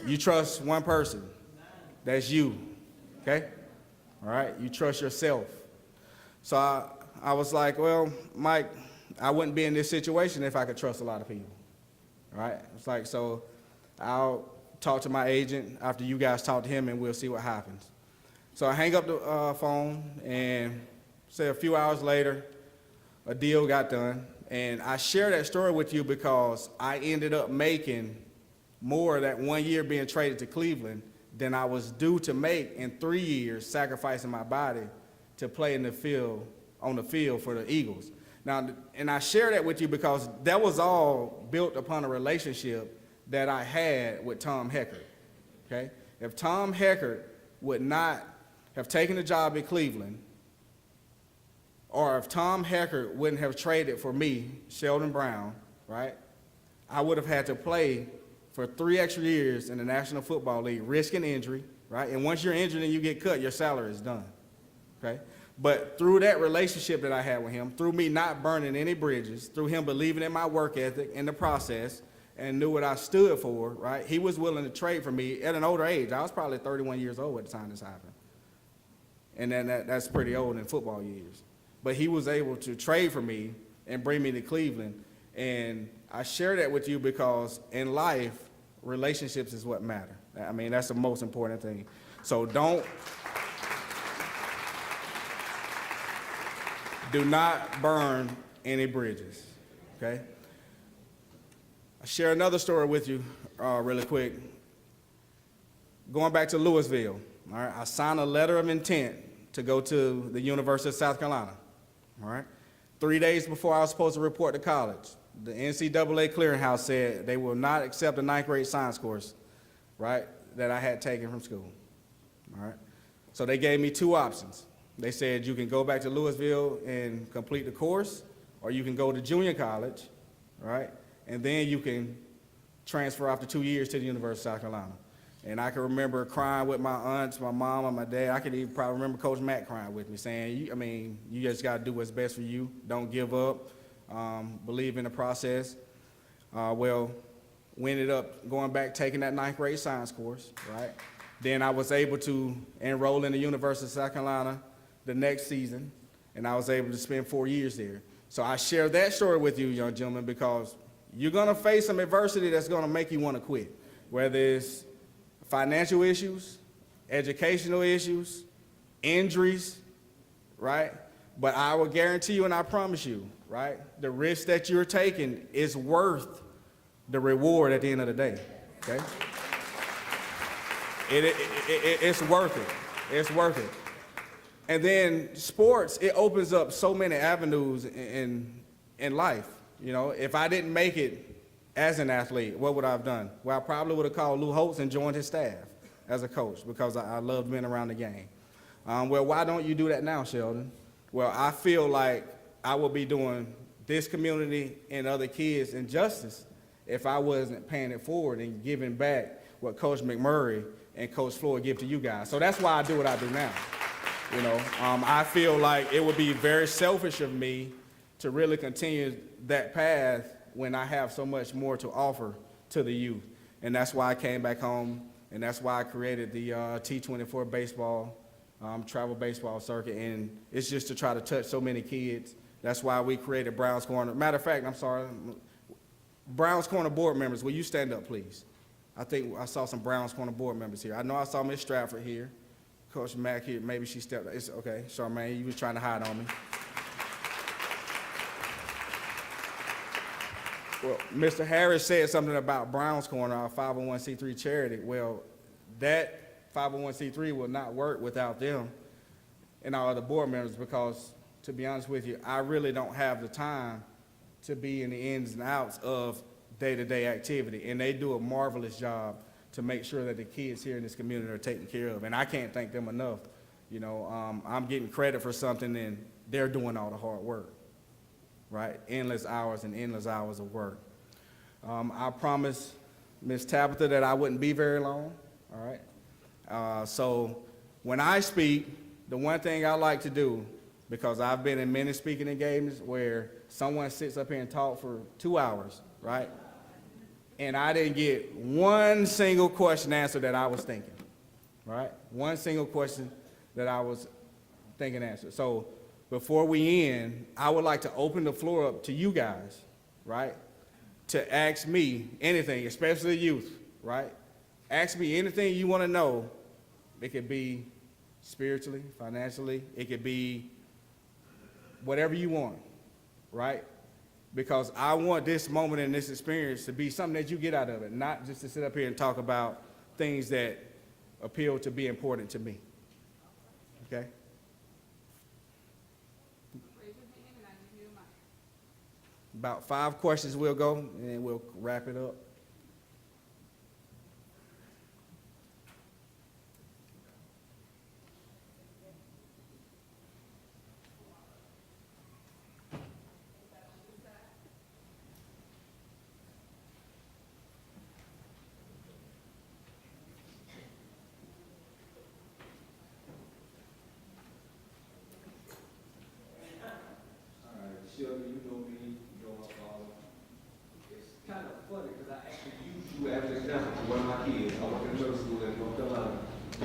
you trust one person. That's you, okay? All right, you trust yourself. So I was like, well, Mike, I wouldn't be in this situation if I could trust a lot of people, all right? It's like, so I'll talk to my agent after you guys talk to him, and we'll see what happens. So I hang up the phone, and say a few hours later, a deal got done. And I share that story with you because I ended up making more that 1 year being traded to Cleveland than I was due to make in 3 years, sacrificing my body to play on the field for the Eagles. Now, and I share that with you because that was all built upon a relationship that I had with Tom Heckert, okay? If Tom Heckert would not have taken the job in Cleveland, or if Tom Heckert wouldn't have traded for me, Sheldon Brown, right, I would have had to play for 3 extra years in the National Football League, risking injury, right? And once you're injured and you get cut, your salary is done, okay? But through that relationship that I had with him, through me not burning any bridges, through him believing in my work ethic in the process and knew what I stood for, right? He was willing to trade for me at an older age. I was probably 31 years old at the time this happened. And then that's pretty old in football years. But he was able to trade for me and bring me to Cleveland. And I share that with you because in life, relationships is what matter. I mean, that's the most important thing. So do not burn any bridges, okay? I'll share another story with you really quick. Going back to Louisville, all right, I signed a letter of intent to go to the University of South Carolina, all right? 3 days before I was supposed to report to college, the NCAA clearinghouse said they will not accept a 9th grade science course, right, that I had taken from school, all right? So they gave me 2 options. They said you can go back to Louisville and complete the course, or you can go to junior college, right? And then you can transfer after 2 years to the University of South Carolina. And I can remember crying with my aunts, my mom, and my dad. I can even probably remember Coach Matt crying with me, saying, you just got to do what's best for you. Don't give up. Believe in the process. Well, we ended up going back, taking that 9th grade science course, right? Then I was able to enroll in the University of South Carolina the next season, and I was able to spend 4 years there. So I share that story with you, young gentlemen, because you're going to face some adversity that's going to make you want to quit, whether it's financial issues, educational issues, injuries, right? But I will guarantee you and I promise you, right, the risk that you're taking is worth the reward at the end of the day, okay? It's worth it. It's worth it. And then sports, it opens up so many avenues in life. You know, if I didn't make it as an athlete, what would I have done? Well, I probably would have called Lou Holtz and joined his staff as a coach because I loved being around the game. Well, why don't you do that now, Sheldon? Well, I feel like I would be doing this community and other kids injustice if I wasn't paying it forward and giving back what Coach McMurray and Coach Floyd give to you guys. So that's why I do what I do now. You know, I feel like it would be very selfish of me to really continue that path when I have so much more to offer to the youth. And that's why I came back home, and that's why I created the T24 baseball, travel baseball circuit, and it's just to try to touch so many kids. That's why we created Brown's Corner. Matter of fact, I'm sorry, Brown's Corner board members, will you stand up, please? I think I saw some Brown's Corner board members here. I know I saw Miss Stratford here. Coach Mack here, maybe she stepped up. It's okay, Charmaine, you was trying to hide on me. Well, Mr. Harris said something about Brown's Corner, our 501c3 charity. Well, that 501c3 will not work without them and our other board members because, to be honest with you, I really don't have the time to be in the ins and outs of day-to-day activity, and they do a marvelous job to make sure that the kids here in this community are taken care of, and I can't thank them enough. You know, I'm getting credit for something, and they're doing all the hard work, right? Endless hours and endless hours of work. I promised Ms. Tabitha that I wouldn't be very long, all right? So when I speak, the one thing I like to do, because I've been in many speaking engagements where someone sits up here and talks for 2 hours, right? And I didn't get one single question answered that I was thinking, right? One single question that I was thinking answered. So before we end, I would like to open the floor up to you guys, right? To ask me anything, especially the youth, right? Ask me anything you want to know. It could be spiritually, financially. It could be whatever you want, right? Because I want this moment and this experience to be something that you get out of it, not just to sit up here and talk about things that appeal to be important to me. Okay? About 5 questions we'll go, and then we'll wrap it up.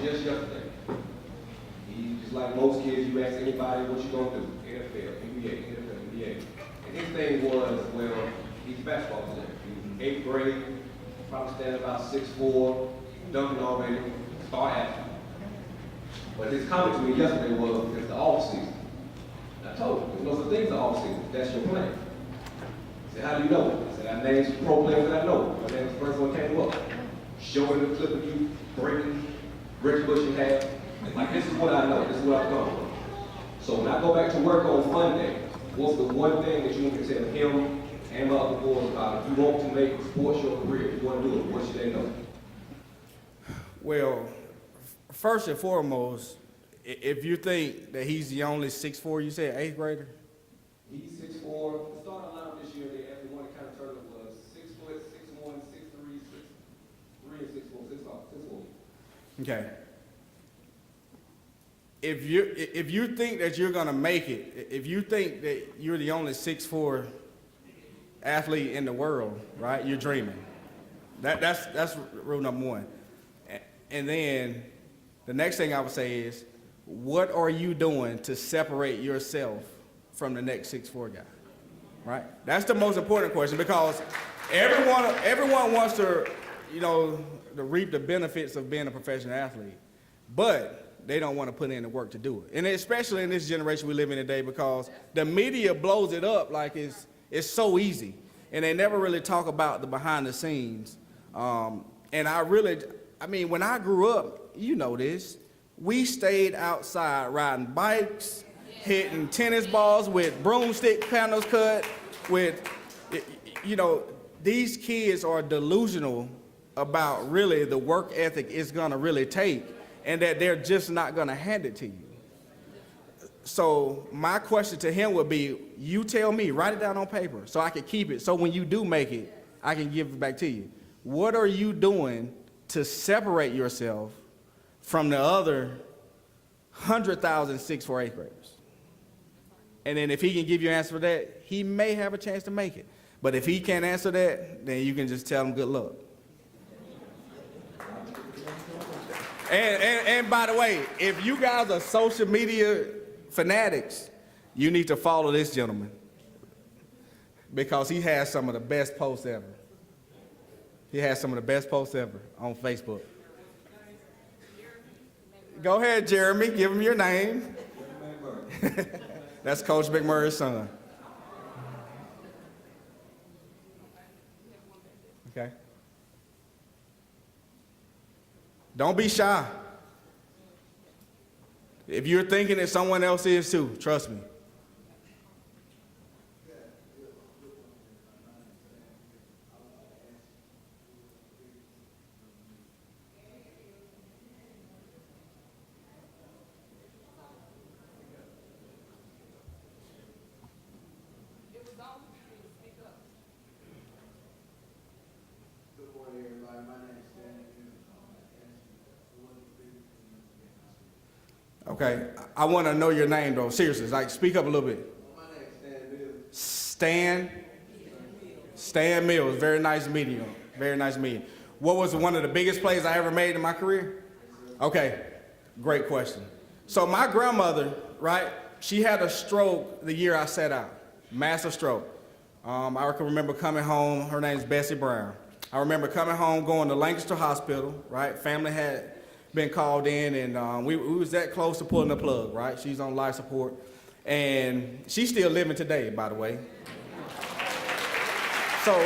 just yesterday. He, just like most kids, you ask anybody what you gonna do, NFL, NBA, NFL, NBA. And his thing was, well, he's a basketball player. He was 8th grade, probably standing about 6'4", dunking already, star athlete. But his comment to me yesterday was, it's the off season. And I told him, there's no such thing as the off season. That's your plan. He said, how do you know? I said, I named some pro players that I know. My name was the first one came up. Showing the clip of you breaking Rich Bush in half. Like, this is what I know. This is what I've come from. So when I go back to work on Monday, what's the one thing that you want to tell him and my other boys about if you want to make sports your career, if you want to do it, what should they know?
Well, first and foremost, if you think that he's the only 6'4", you said 8th grader?
He's 6'4". The starting lineup this year, they actually won the kind of tournament was 6 foot, 6'1", 6'3", 6'3", and 6'4", 6'4".
Okay. If you think that you're gonna make it, if you think that you're the only 6'4" athlete in the world, right? You're dreaming. That's rule number one. And then the next thing I would say is, what are you doing to separate yourself from the next 6'4" guy? Right? That's the most important question, because everyone wants to, to reap the benefits of being a professional athlete, but they don't want to put in the work to do it. And especially in this generation we live in today, because the media blows it up like it's so easy, and they never really talk about the behind the scenes. And when I grew up, you know this, we stayed outside riding bikes, hitting tennis balls with broomstick panels cut, these kids are delusional about really the work ethic it's gonna really take, and that they're just not gonna hand it to you. So my question to him would be, you tell me, write it down on paper so I can keep it, so when you do make it, I can give it back to you. What are you doing to separate yourself from the other 100,000 6th, 4th, 8th graders? And then if he can give you an answer for that, he may have a chance to make it. But if he can't answer that, then you can just tell him good luck. And by the way, if you guys are social media fanatics, you need to follow this gentleman, because he has some of the best posts ever. He has some of the best posts ever on Facebook. Go ahead, Jeremy, give him your name. That's Coach Mcmurray's son. Okay. Don't be shy. If you're thinking that someone else is too, trust me. Okay, I want to know your name though, seriously, like speak up a little bit.
My name's
Stan Mills, very nice meeting you, very nice meeting. What was one of the biggest plays I ever made in my career? Okay, great question. So my grandmother, right, she had a stroke the year I set out, massive stroke. I can remember coming home, her name's Bessie Brown. I remember coming home, going to Lancaster Hospital, right, family had been called in, and we was that close to pulling the plug, right? She's on life support, and she's still living today, by the way. So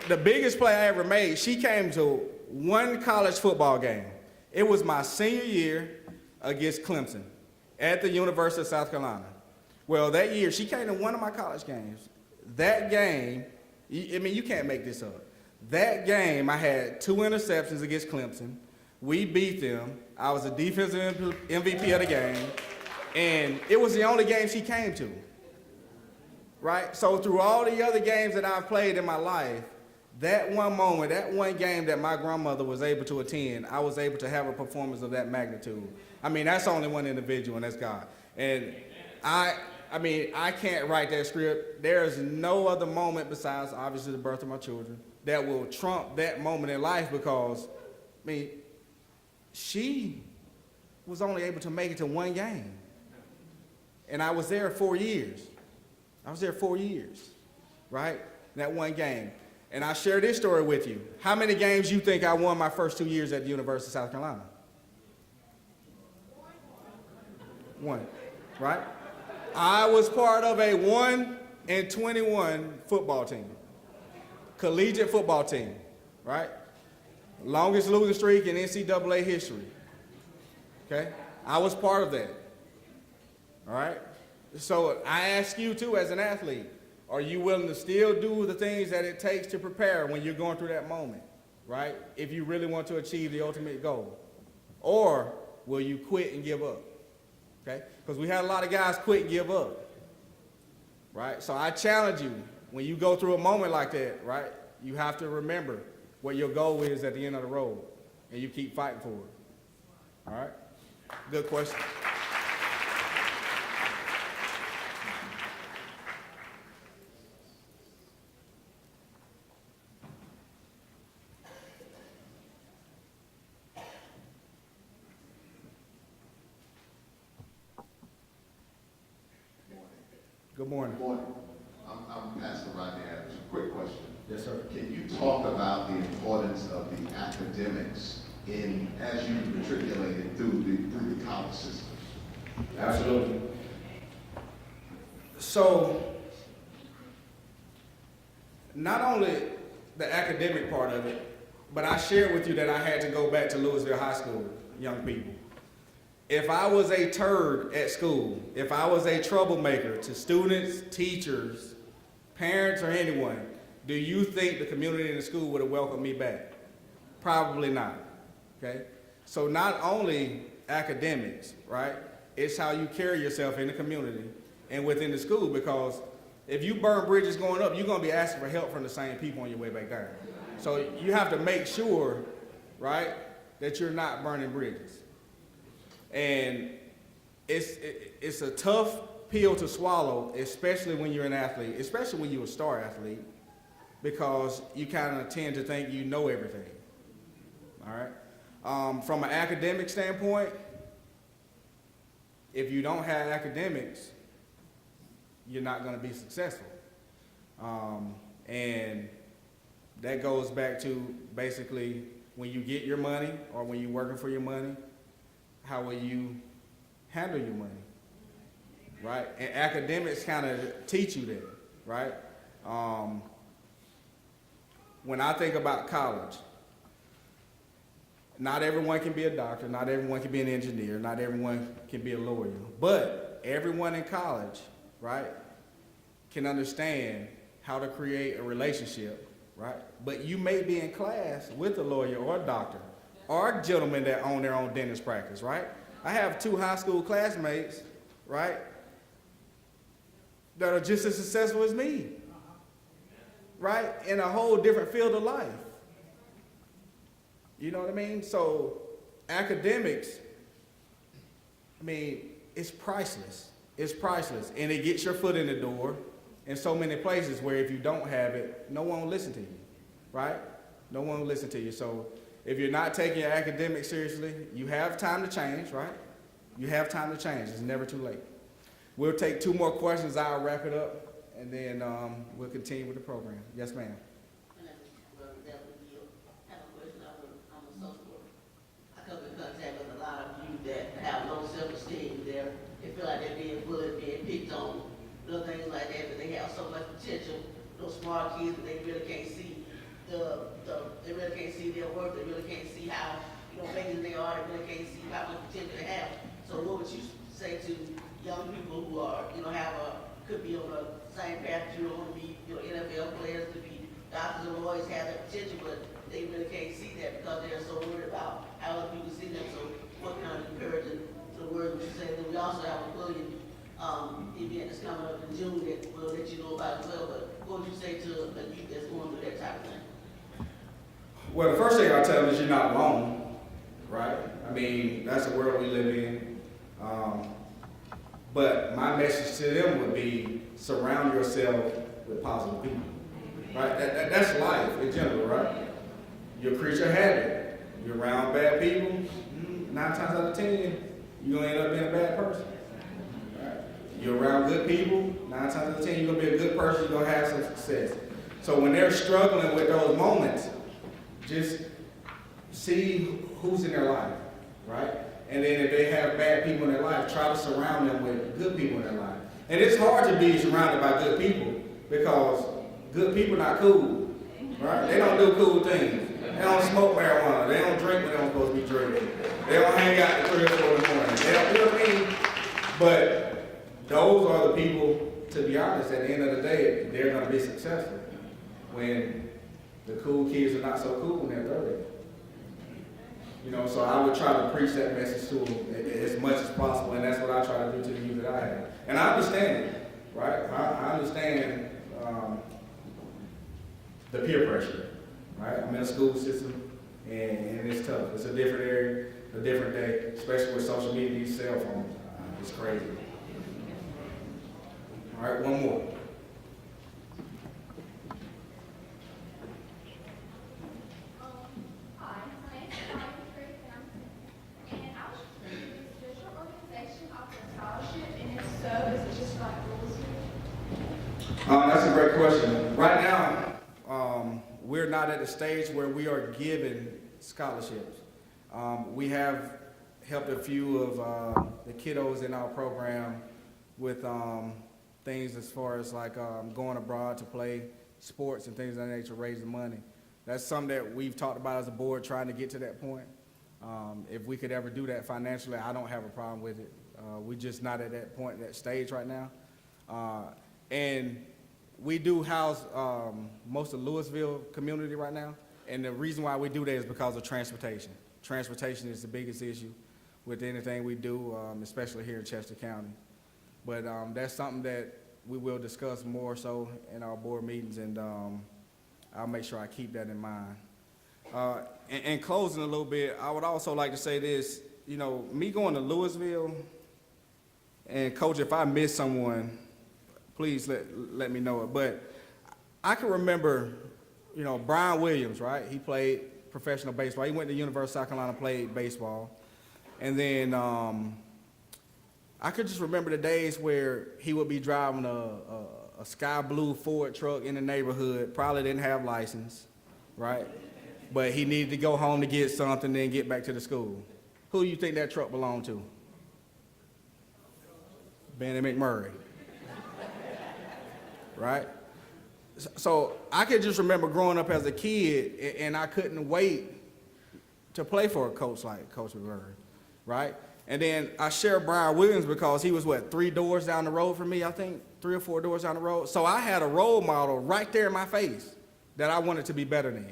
the biggest play I ever made, she came to one college football game. It was my senior year against Clemson at the University of South Carolina. Well, that year, she came to one of my college games. That game, you can't make this up. That game, I had 2 interceptions against Clemson. We beat them. I was the defensive MVP of the game. And it was the only game she came to, right? So through all the other games that I've played in my life, that one moment, that one game that my grandmother was able to attend, I was able to have a performance of that magnitude. That's only one individual, and that's God. And I can't write that script. There is no other moment besides, obviously, the birth of my children that will trump that moment in life, because I mean, she was only able to make it to one game. And I was there 4 years. I was there 4 years, right? That one game. And I share this story with you. How many games you think I won my first 2 years at the University of South Carolina? One, right? I was part of a 1-21 football team, collegiate football team, right? Longest losing streak in NCAA history, okay? I was part of that, all right? So I ask you too, as an athlete, are you willing to still do the things that it takes to prepare when you're going through that moment, right? If you really want to achieve the ultimate goal. Or will you quit and give up, okay? Because we had a lot of guys quit and give up, right? So I challenge you, when you go through a moment like that, right, you have to remember what your goal is at the end of the road, and you keep fighting for it, all right? Good question. Good morning.
Good morning. I'm Pastor Rodney Adams. Quick question.
Yes, sir.
Can you talk about the importance of the academics as you matriculated through the college system?
Absolutely. So, not only the academic part of it, but I shared with you that I had to go back to Louisville High School, young people. If I was a turd at school, if I was a troublemaker to students, teachers, parents, or anyone, do you think the community in the school would have welcomed me back? Probably not, okay? So not only academics, right? It's how you carry yourself in the community and within the school, because if you burn bridges going up, you're gonna be asking for help from the same people on your way back down. So you have to make sure, right, that you're not burning bridges. And it's a tough pill to swallow, especially when you're an athlete, especially when you're a star athlete, because you kind of tend to think you know everything, all right? From an academic standpoint, if you don't have academics, you're not going to be successful. And that goes back to basically when you get your money or when you're working for your money, how will you handle your money, right? And academics kind of teach you that, right? When I think about college, not everyone can be a doctor, not everyone can be an engineer, not everyone can be a lawyer, but everyone in college, right, can understand how to create a relationship, right? But you may be in class with a lawyer or a doctor, or gentlemen that own their own dentist practice, right? I have 2 high school classmates, right, that are just as successful as me, right, in a whole different field of life. You know what I mean? So academics, I mean, it's priceless. It's priceless, and it gets your foot in the door in so many places where if you don't have it, no one will listen to you, right? No one will listen to you. So if you're not taking your academics seriously, you have time to change, right? You have time to change. It's never too late. We'll take 2 more questions. I'll wrap it up, and then we'll continue with the program. Yes, ma'am.
My name is I have a question. I'm a social worker. I come in contact with a lot of youth that have low self-esteem. They feel like they're being bullied, being picked on, little things like that, but they have so much potential. Those smart kids, but they really can't see they really can't see their worth. They really can't see how famous they are. They really can't see how much potential they have. So what would you say to young people who are could be on the same path that you want to be, NFL players, to be doctors and lawyers, have that potential, but they really can't see that because they're so worried about how other people see them. So what kind of encouraging to the word would you say? Then we also have a bullying event that's coming up in June that we'll let you know about as well, but what would you say to a youth that's going through that type of thing?
Well, the first thing I'll tell them is you're not alone, right? I mean, that's the world we live in. But my message to them would be surround yourself with positive people, right? That's life in general, right? You're a creature of habit. You're around bad people, 9 times out of 10, you're gonna end up being a bad person. Right? You're around good people, 9 times out of 10, you're gonna be a good person, you're gonna have some success. So when they're struggling with those moments, just see who's in their life, right? And then if they have bad people in their life, try to surround them with good people in their life. And it's hard to be surrounded by good people because good people not cool, right? They don't do cool things. They don't smoke marijuana. They don't drink when they don't supposed to be drinking. They don't hang out at 3 or 4 in the morning. They don't, you know what I mean? But those are the people, to be honest, at the end of the day, they're going to be successful when the cool kids are not so cool when they're 30. You know, so I would try to preach that message to them as much as possible, and that's what I try to do to the youth that I have. And I understand it, right? I understand the peer pressure, right? I'm in a school system, and it's tough. It's a different area, a different day, especially with social media, these cell phones. It's crazy. All right, one more. That's a great question. Right now, we're not at the stage where we are giving scholarships. We have helped a few of the kiddos in our program with things as far as like going abroad to play sports and things of that nature, raising money. That's something that we've talked about as a board, trying to get to that point. If we could ever do that financially, I don't have a problem with it. We're just not at that point, that stage right now. And we do house most of Louisville community right now, and the reason why we do that is because of transportation. Transportation is the biggest issue with anything we do, especially here in Chester County. But that's something that we will discuss more so in our board meetings, and I'll make sure I keep that in mind. In closing a little bit, I would also like to say this, you know, me going to Louisville, and Coach, if I miss someone, please let me know it. But I can remember, you know, Brian Williams, right? He played professional baseball. He went to the University of South Carolina, played baseball. And then I could just remember the days where he would be driving a sky blue Ford truck in the neighborhood, probably didn't have license, right? But he needed to go home to get something, then get back to the school. Who do you think that truck belonged to? Ben and Mcmurray. Right? So I could just remember growing up as a kid, and I couldn't wait to play for a coach like Coach McMurray, right? And then I share Brian Williams because he was, 3 doors down the road from me, I think, 3 or 4 doors down the road. So I had a role model right there in my face that I wanted to be better than,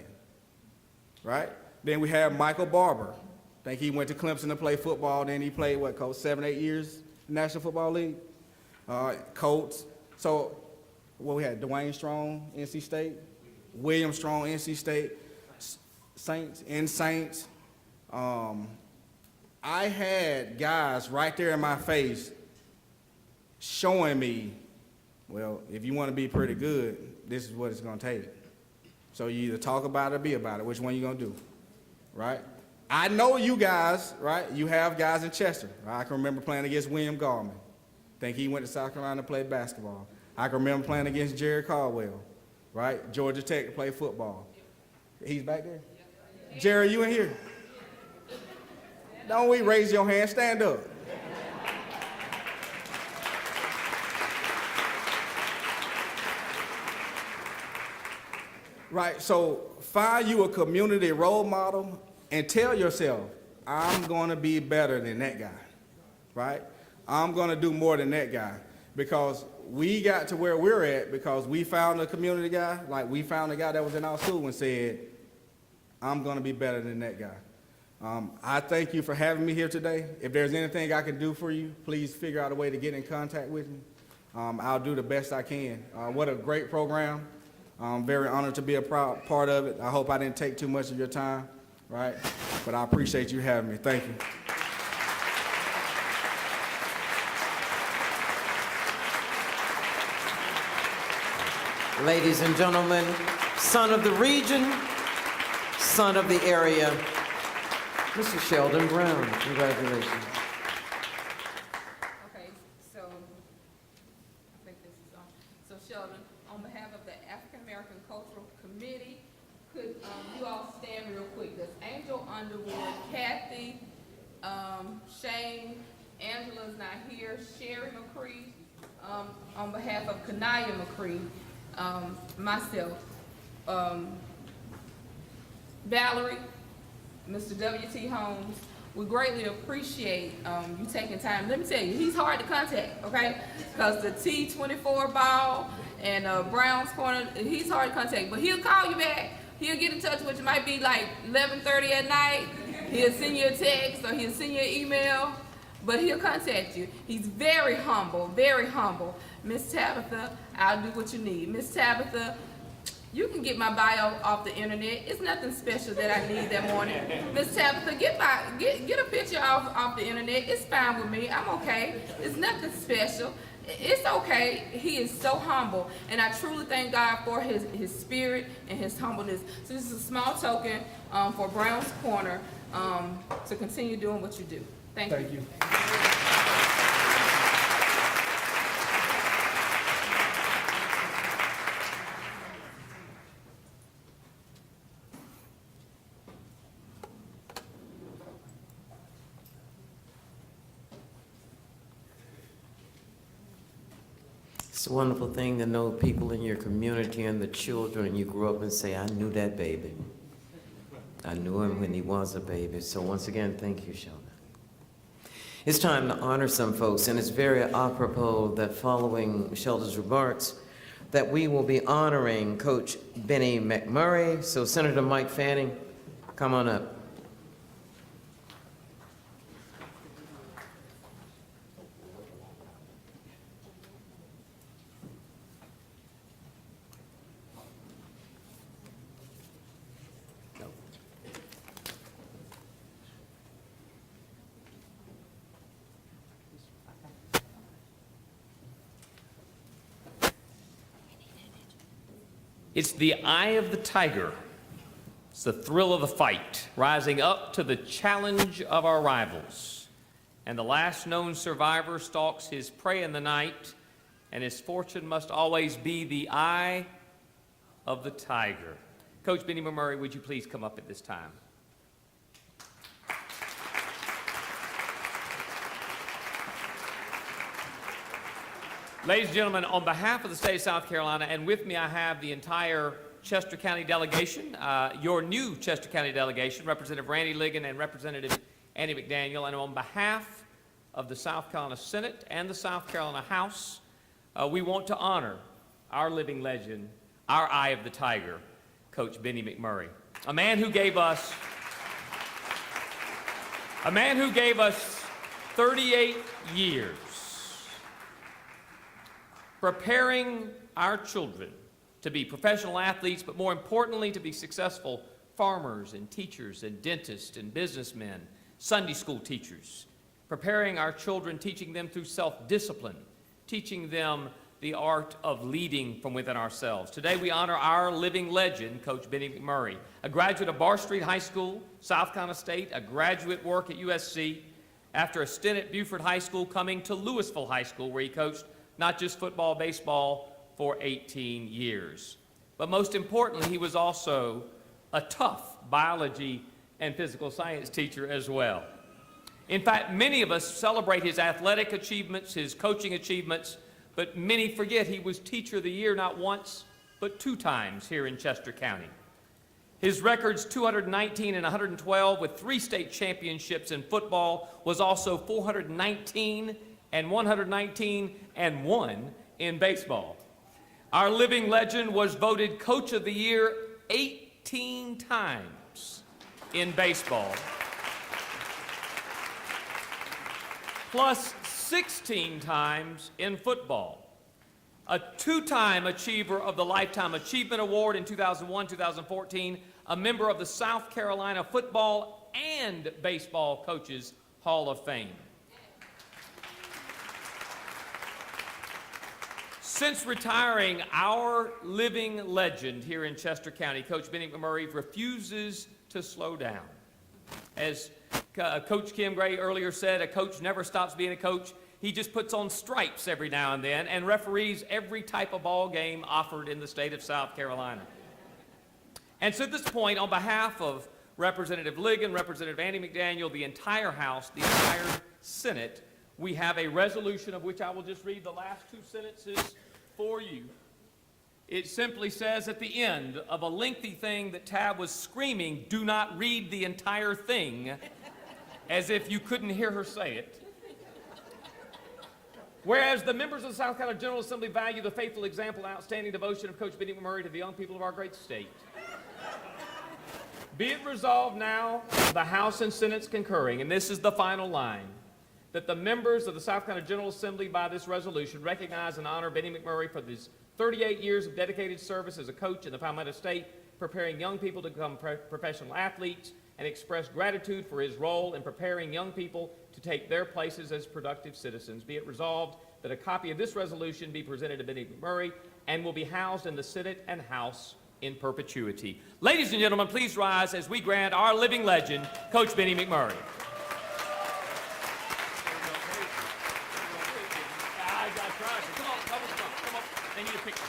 right? Then we have Michael Barber. I think he went to Clemson to play football. Then he played, Coach, 7, 8 years in the National Football League? Colts. So we had Dwayne Strong, NC State, William Strong, NC State, Saints. I had guys right there in my face showing me, well, if you want to be pretty good, this is what it's going to take. So you either talk about it or be about it. Which one you going to do, right? I know you guys, right? You have guys in Chester. I can remember playing against William Gallman. I think he went to South Carolina to play basketball. I can remember playing against Jerry Caldwell, right? Georgia Tech to play football. He's back there? Jerry, you in here? Don't we raise your hand, stand up. Right, so find you a community role model and tell yourself, I'm gonna be better than that guy, right? I'm gonna do more than that guy, because we got to where we're at because we found a community guy, like we found a guy that was in our school and said, I'm gonna be better than that guy. I thank you for having me here today. If there's anything I can do for you, please figure out a way to get in contact with me. I'll do the best I can. What a great program. I'm very honored to be a proud part of it. I hope I didn't take too much of your time, right? But I appreciate you having me. Thank you.
Ladies and gentlemen, son of the region, son of the area, Mr. Sheldon Brown, congratulations.
Okay, so, I think this is on. So Sheldon, on behalf of the African American Cultural Committee, could you all stand real quick? There's Angel Underwood, Kathy, Shane, Angela's not here, Sherry McCree, on behalf of Kanaya McCree, myself, Valerie, Mr. W.T. Holmes, we greatly appreciate you taking time. Let me tell you, he's hard to contact, okay? Because the T24 ball and Brown's Corner, he's hard to contact. But he'll call you back. He'll get in touch with you. Might be like 11:30 at night. He'll send you a text or he'll send you an email. But he'll contact you. He's very humble, very humble. Miss Tabitha, I'll do what you need. Miss Tabitha, you can get my bio off the internet. It's nothing special that I need that morning. Miss Tabitha, get a picture off the internet. It's fine with me. I'm okay. It's nothing special. It's okay. He is so humble, and I truly thank God for his spirit and his humbleness. So this is a small token for Brown's Corner to continue doing what you do. Thank you.
It's a wonderful thing to know people in your community and the children you grew up and say, I knew that baby. I knew him when he was a baby. So once again, thank you, Sheldon. It's time to honor some folks, and it's very apropos that following Sheldon's remarks that we will be honoring Coach Benny Mcmurray. So Senator Mike Fanning, come on up.
It's the eye of the tiger. It's the thrill of the fight, rising up to the challenge of our rivals. And the last known survivor stalks his prey in the night, and his fortune must always be the eye of the tiger. Coach Benny Mcmurray, would you please come up at this time? Ladies and gentlemen, on behalf of the state of South Carolina, and with me I have the entire Chester County delegation, your new Chester County delegation, Representative Randy Ligon and Representative Annie McDaniel, and on behalf of the South Carolina Senate and the South Carolina House, we want to honor our living legend, our eye of the tiger, Coach Benny Mcmurray, a man who gave us 38 years preparing our children to be professional athletes, but more importantly, to be successful farmers and teachers and dentists and businessmen, Sunday school teachers, preparing our children, teaching them through self-discipline, teaching them the art of leading from within ourselves. Today we honor our living legend, Coach Benny Mcmurray, a graduate of Bar Street High School, South Carolina State, a graduate work at USC, after a stint at Buford High School, coming to Louisville High School, where he coached not just football, baseball, for 18 years. But most importantly, he was also a tough biology and physical science teacher as well. In fact, many of us celebrate his athletic achievements, his coaching achievements, but many forget he was Teacher of the Year not once, but 2 times here in Chester County. His records 219 and 112 with 3 state championships in football was also 419 and 119 and 1 in baseball. Our living legend was voted Coach of the Year 18 times in baseball, plus 16 times in football. A 2-time achiever of the Lifetime Achievement Award in 2001, 2014, a member of the South Carolina Football and Baseball Coaches Hall of Fame. Since retiring, our living legend here in Chester County, Coach Benny Mcmurray, refuses to slow down. As Coach Kim Gray earlier said a coach never stops being a coach. He just puts on stripes every now and then and referees every type of ball game offered in the state of South Carolina. And so at this point, on behalf of Representative Ligon, Representative Andy McDaniel, the entire House, the entire Senate, we have a resolution of which I will just read the last two sentences for you. It simply says at the end of a lengthy thing that Tab was screaming, "Do not read the entire thing," as if you couldn't hear her say it. Whereas the members of the South Carolina General Assembly value the faithful example and outstanding devotion of Coach Benny McMurray to the young people of our great state. Be it resolved now, the House and Senate's concurring, and this is the final line, that the members of the South Carolina General Assembly by this resolution recognize and honor Benny McMurray for his 38 years of dedicated service as a coach in the Palmetto State, preparing young people to become professional athletes, and express gratitude for his role in preparing young people to take their places as productive citizens. Be it resolved that a copy of this resolution be presented to Benny McMurray and will be housed in the Senate and House in perpetuity. Ladies and gentlemen, please rise as we grant our living legend, Coach Benny McMurray. Come on. They need a picture.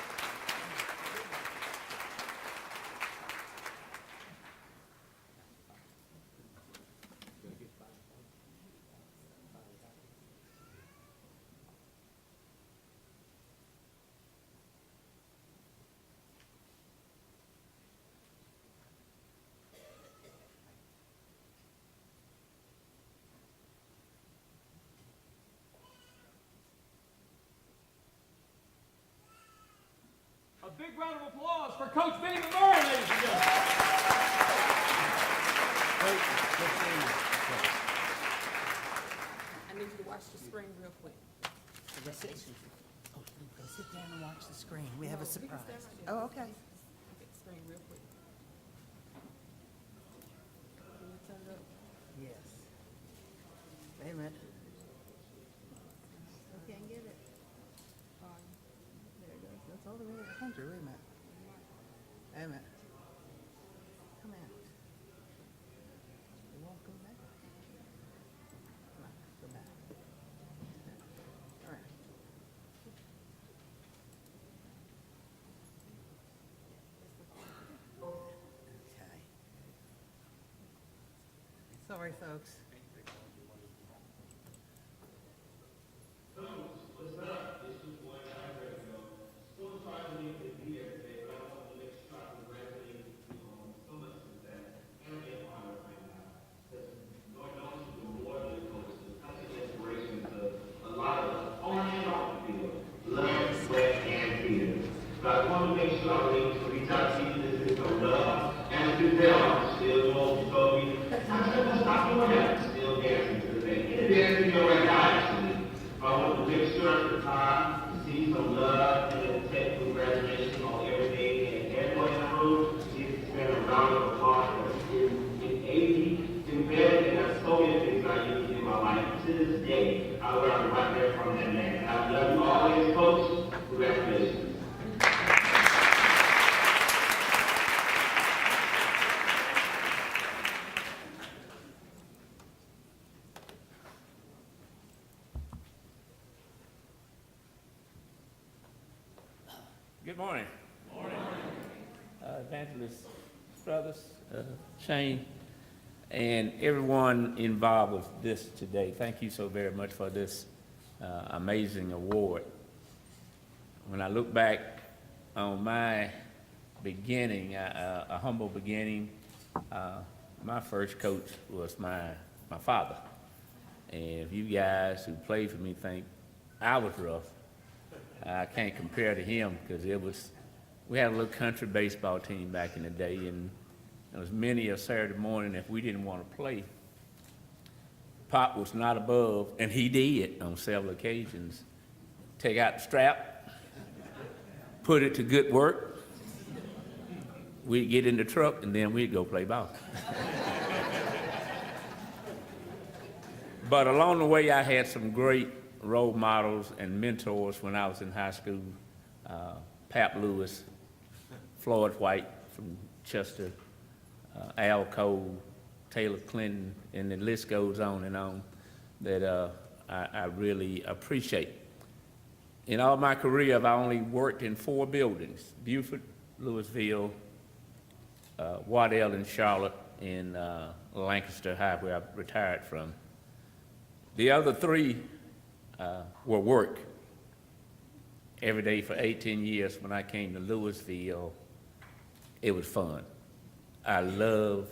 A big round of applause for Coach Benny McMurray, ladies and gentlemen.
I need you to watch the screen real quick.
That's it. Oh, go sit down and watch the screen. We have a surprise. Oh, okay.
Get the screen real quick. Can you turn it up?
Yes. Wait a minute.
I can't get it. There it goes.
That's all the way to the country. Wait a minute. Wait a minute. Come on. You won't go back? Come on, go back. All right. Okay. Sorry, folks.
Good morning. Evangelist Brothers, Shane, and everyone involved with this today. Thank you so very much for this amazing award. When I look back on my beginning, a humble beginning, my first coach was my father. And if you guys who played for me think I was rough, I can't compare to him, because we had a little country baseball team back in the day, and there was many a Saturday morning if we didn't want to play, Pop was not above, and he did on several occasions, take out the strap, put it to good work, we'd get in the truck, and then we'd go play ball. But along the way, I had some great role models and mentors when I was in high school. Pap Lewis, Floyd White from Chester, Al Cole,
Taylor Clinton, and the list goes on and on, that I really appreciate. In all my career, I've only worked in 4 buildings: Beaufort, Louisville, Waddell and Charlotte, and Lancaster High, where I retired from. The other 3 were work. Every day for 18 years. When I came to Louisville, it was fun. I love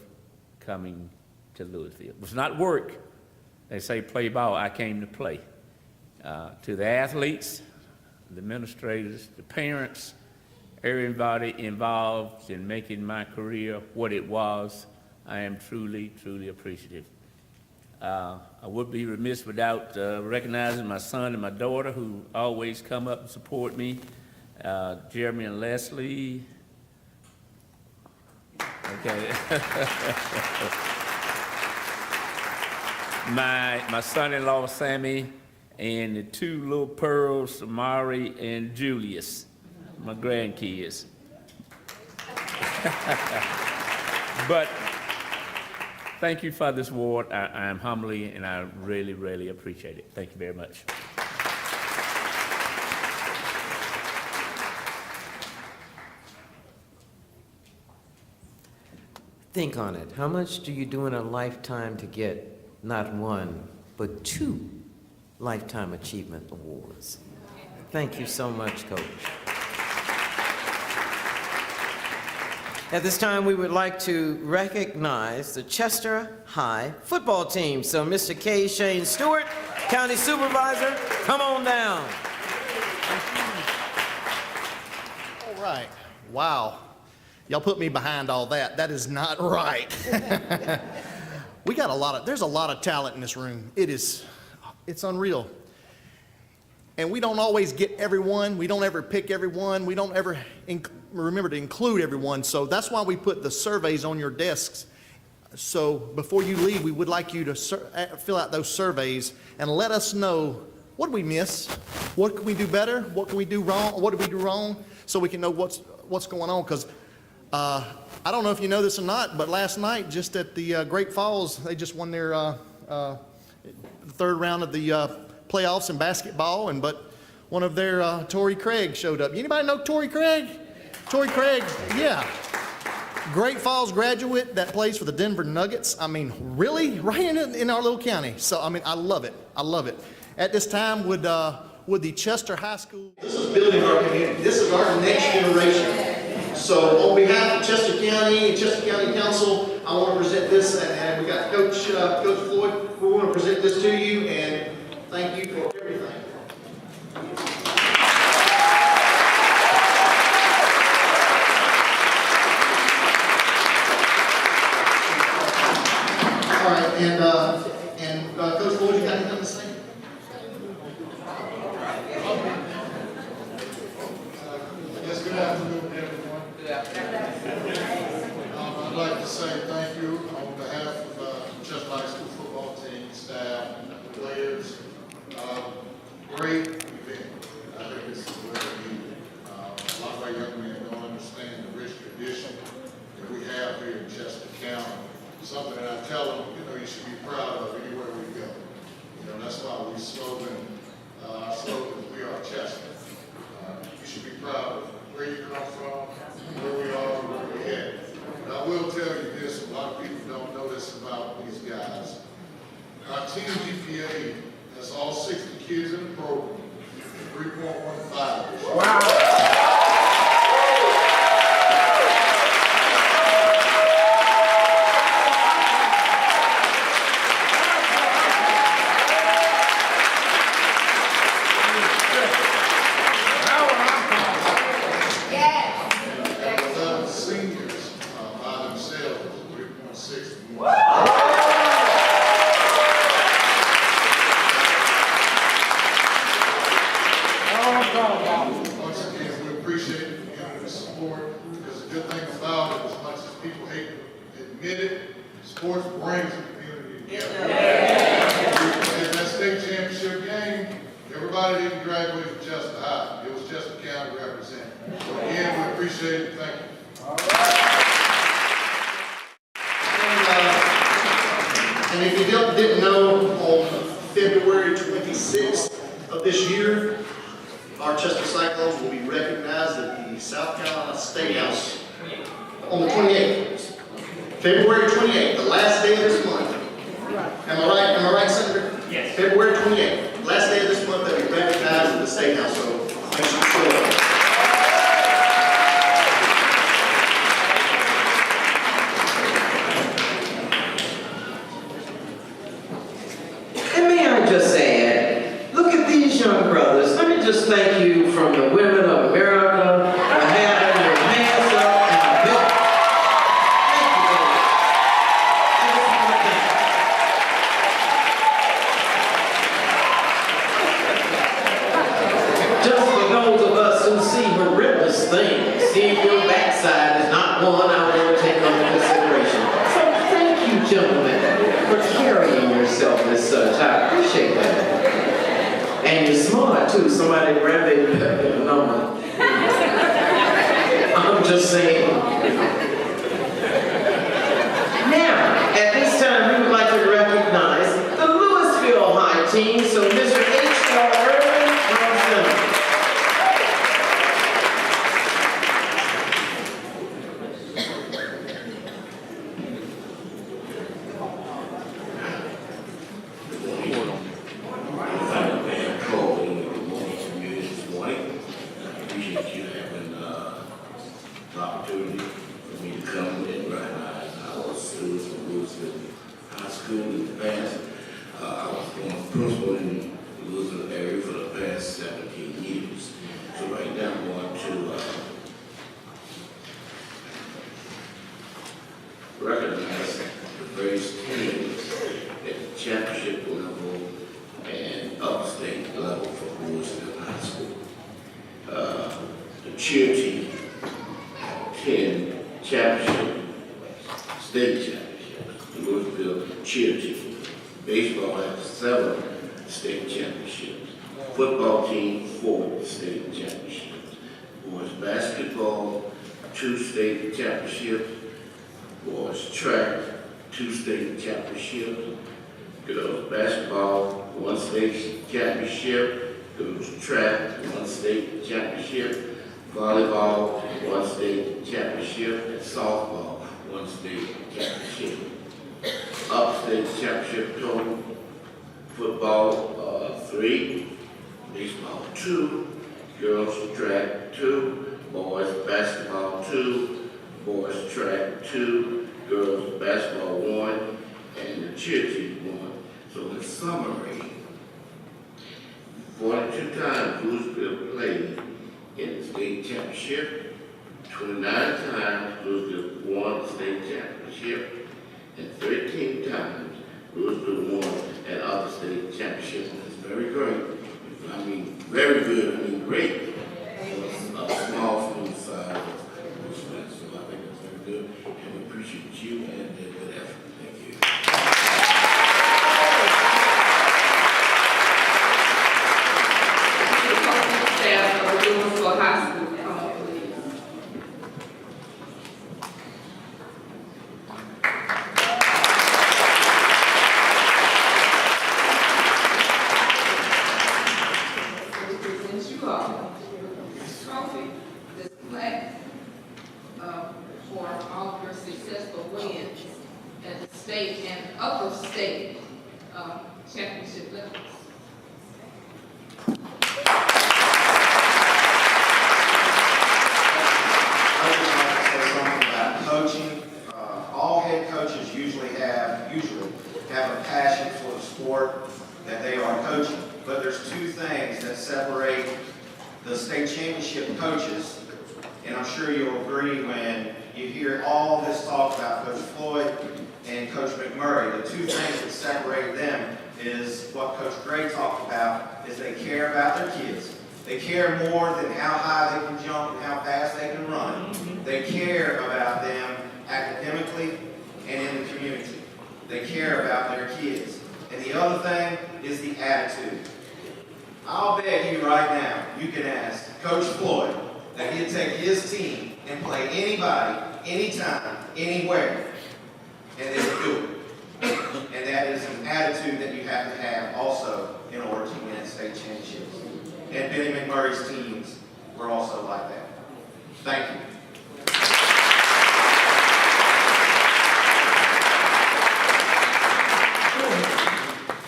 coming to Louisville. It was not work. They say play ball. I came to play. To the athletes, the administrators, the parents, everybody involved in making my career what it was, I am truly, truly appreciative. I would be remiss without recognizing my son and my daughter, who always come up and support me, Jeremy and Leslie. Okay. my son-in-law, Sammy, and the 2 little pearls, Amari and Julius, my grandkids. But thank you for this award. I am humbly, and I really, really appreciate it. Thank you very much.
Think on it. How much do you do in a lifetime to get not 1, but 2 Lifetime Achievement Awards? Thank you so much, Coach. At this time, we would like to recognize the Chester High football team. So, Mr. K. Shane Stewart, County Supervisor, come on down.
All right. Wow. Y'all put me behind all that. That is not right. There's a lot of talent in this room. It's unreal. And we don't always get everyone. We don't ever pick everyone. We don't ever remember to include everyone. So that's why we put the surveys on your desks. So before you leave, we would like you to fill out those surveys and let us know, what did we miss? What can we do better? What can we do wrong? What did we do wrong? So we can know what's going on. Because I don't know if you know this or not, but last night, just at the Great Falls, they just won their third round of the playoffs in basketball, but one of their, Torrey Craig, showed up. Anybody know Torrey Craig? Torrey Craig, yeah. Great Falls graduate that plays for the Denver Nuggets. I mean, really? Right in our little county. So, I mean, I love it. I love it. At this time, would the Chester High School...
This is building our community. This is our next generation. So on behalf of Chester County and Chester County Council, I want to present this, and we got Coach Floyd. We want to present this to you, and thank you for everything. All right, and Coach Floyd, you got anything to say?
Yes, good afternoon, everyone. I'd like to say thank you on behalf of Chester High School football team, staff, players. Great event. I think this is very needed. A lot of our young men don't understand the rich tradition that we have here in Chester County. Something that I tell them, you should be proud of anywhere we go. That's why our slogan is "We are Chester." You should be proud of where you come from, where we are, where we're headed. But I will tell you this, a lot of people don't know this about these guys. Our team GPA has all 60 kids in the program, 3.15. Wow. Once again, we appreciate the community's support, because the good thing about it, as much as people hate to admit it, sports brings the community together. In that state championship game, everybody didn't graduate from Chester High. It was Chester County represented. So again, we appreciate it. Thank you.
February 26th of this year, our Chester Cyclones will be recognized at the South Carolina State House on the 28th. February 28th, the last day of this month. Am I right, Senator? Yes. February 28th, last day of this month, they'll be recognized at the State House, so make sure you show up.
And may I just add, look at these young brothers. Let me just thank you from the women of America for having your hands up and built. Thank you, baby. I just want to thank you. Just for those of us who see horrendous things, seeing your backside is not one I will take under consideration. So thank you, gentlemen, for carrying yourself as such. I appreciate that. And you're smart too. Somebody grab a number. I'm just saying. Now, at this time, we would like to recognize the Louisville High team. So, Mr. H.L. Irvin from Center.
Recognize the various teams at the championship level and upstate level for Louisville High School. The cheer team, 10 championship, state championships, the Louisville cheer team. Baseball has 7 state championships. Football team, 4 state championships. Boys basketball, 2 state championships. Boys track, 2 state championships. Girls basketball, 1 state championship. Girls track, 1 state championship. Volleyball, 1 state championship. And softball, 1 state championship. Upstate championship total. Football, 3. Baseball, 2. Girls track, 2. Boys basketball, 2. Boys track, 2, girls basketball, 1, and the cheer team, 1. So in summary, 42 times Louisville played in the state championship, 29 times Louisville won the state championship, and 13 times Louisville won an other state championship. It's very great. I mean, very good. I mean, great. For a small school size. Good, and we appreciate you and the good effort. Thank you.
Staff of Louisville High School, come on, please. Present you all this trophy, this plaque. For all of your successful wins at the state and upper state championship levels.
I would just like to say something about coaching. All head coaches usually have a passion for the sport that they are coaching. But there's 2 things that separate the state championship coaches, and I'm sure you'll agree when you hear all this talk about Coach Floyd and Coach Mcmurray. The 2 things that separate them is what Coach Gray talked about, is they care about their kids. They care more than how high they can jump and how fast they can run. They care about them academically and in the community. They care about their kids. And the other thing is the attitude. I'll bet you right now, you can ask Coach Floyd that he'd take his team and play anybody, anytime, anywhere, and they would do it. And that is an attitude that you have to have also in order to win state championships. And Benny McMurray's teams were also like that. Thank you.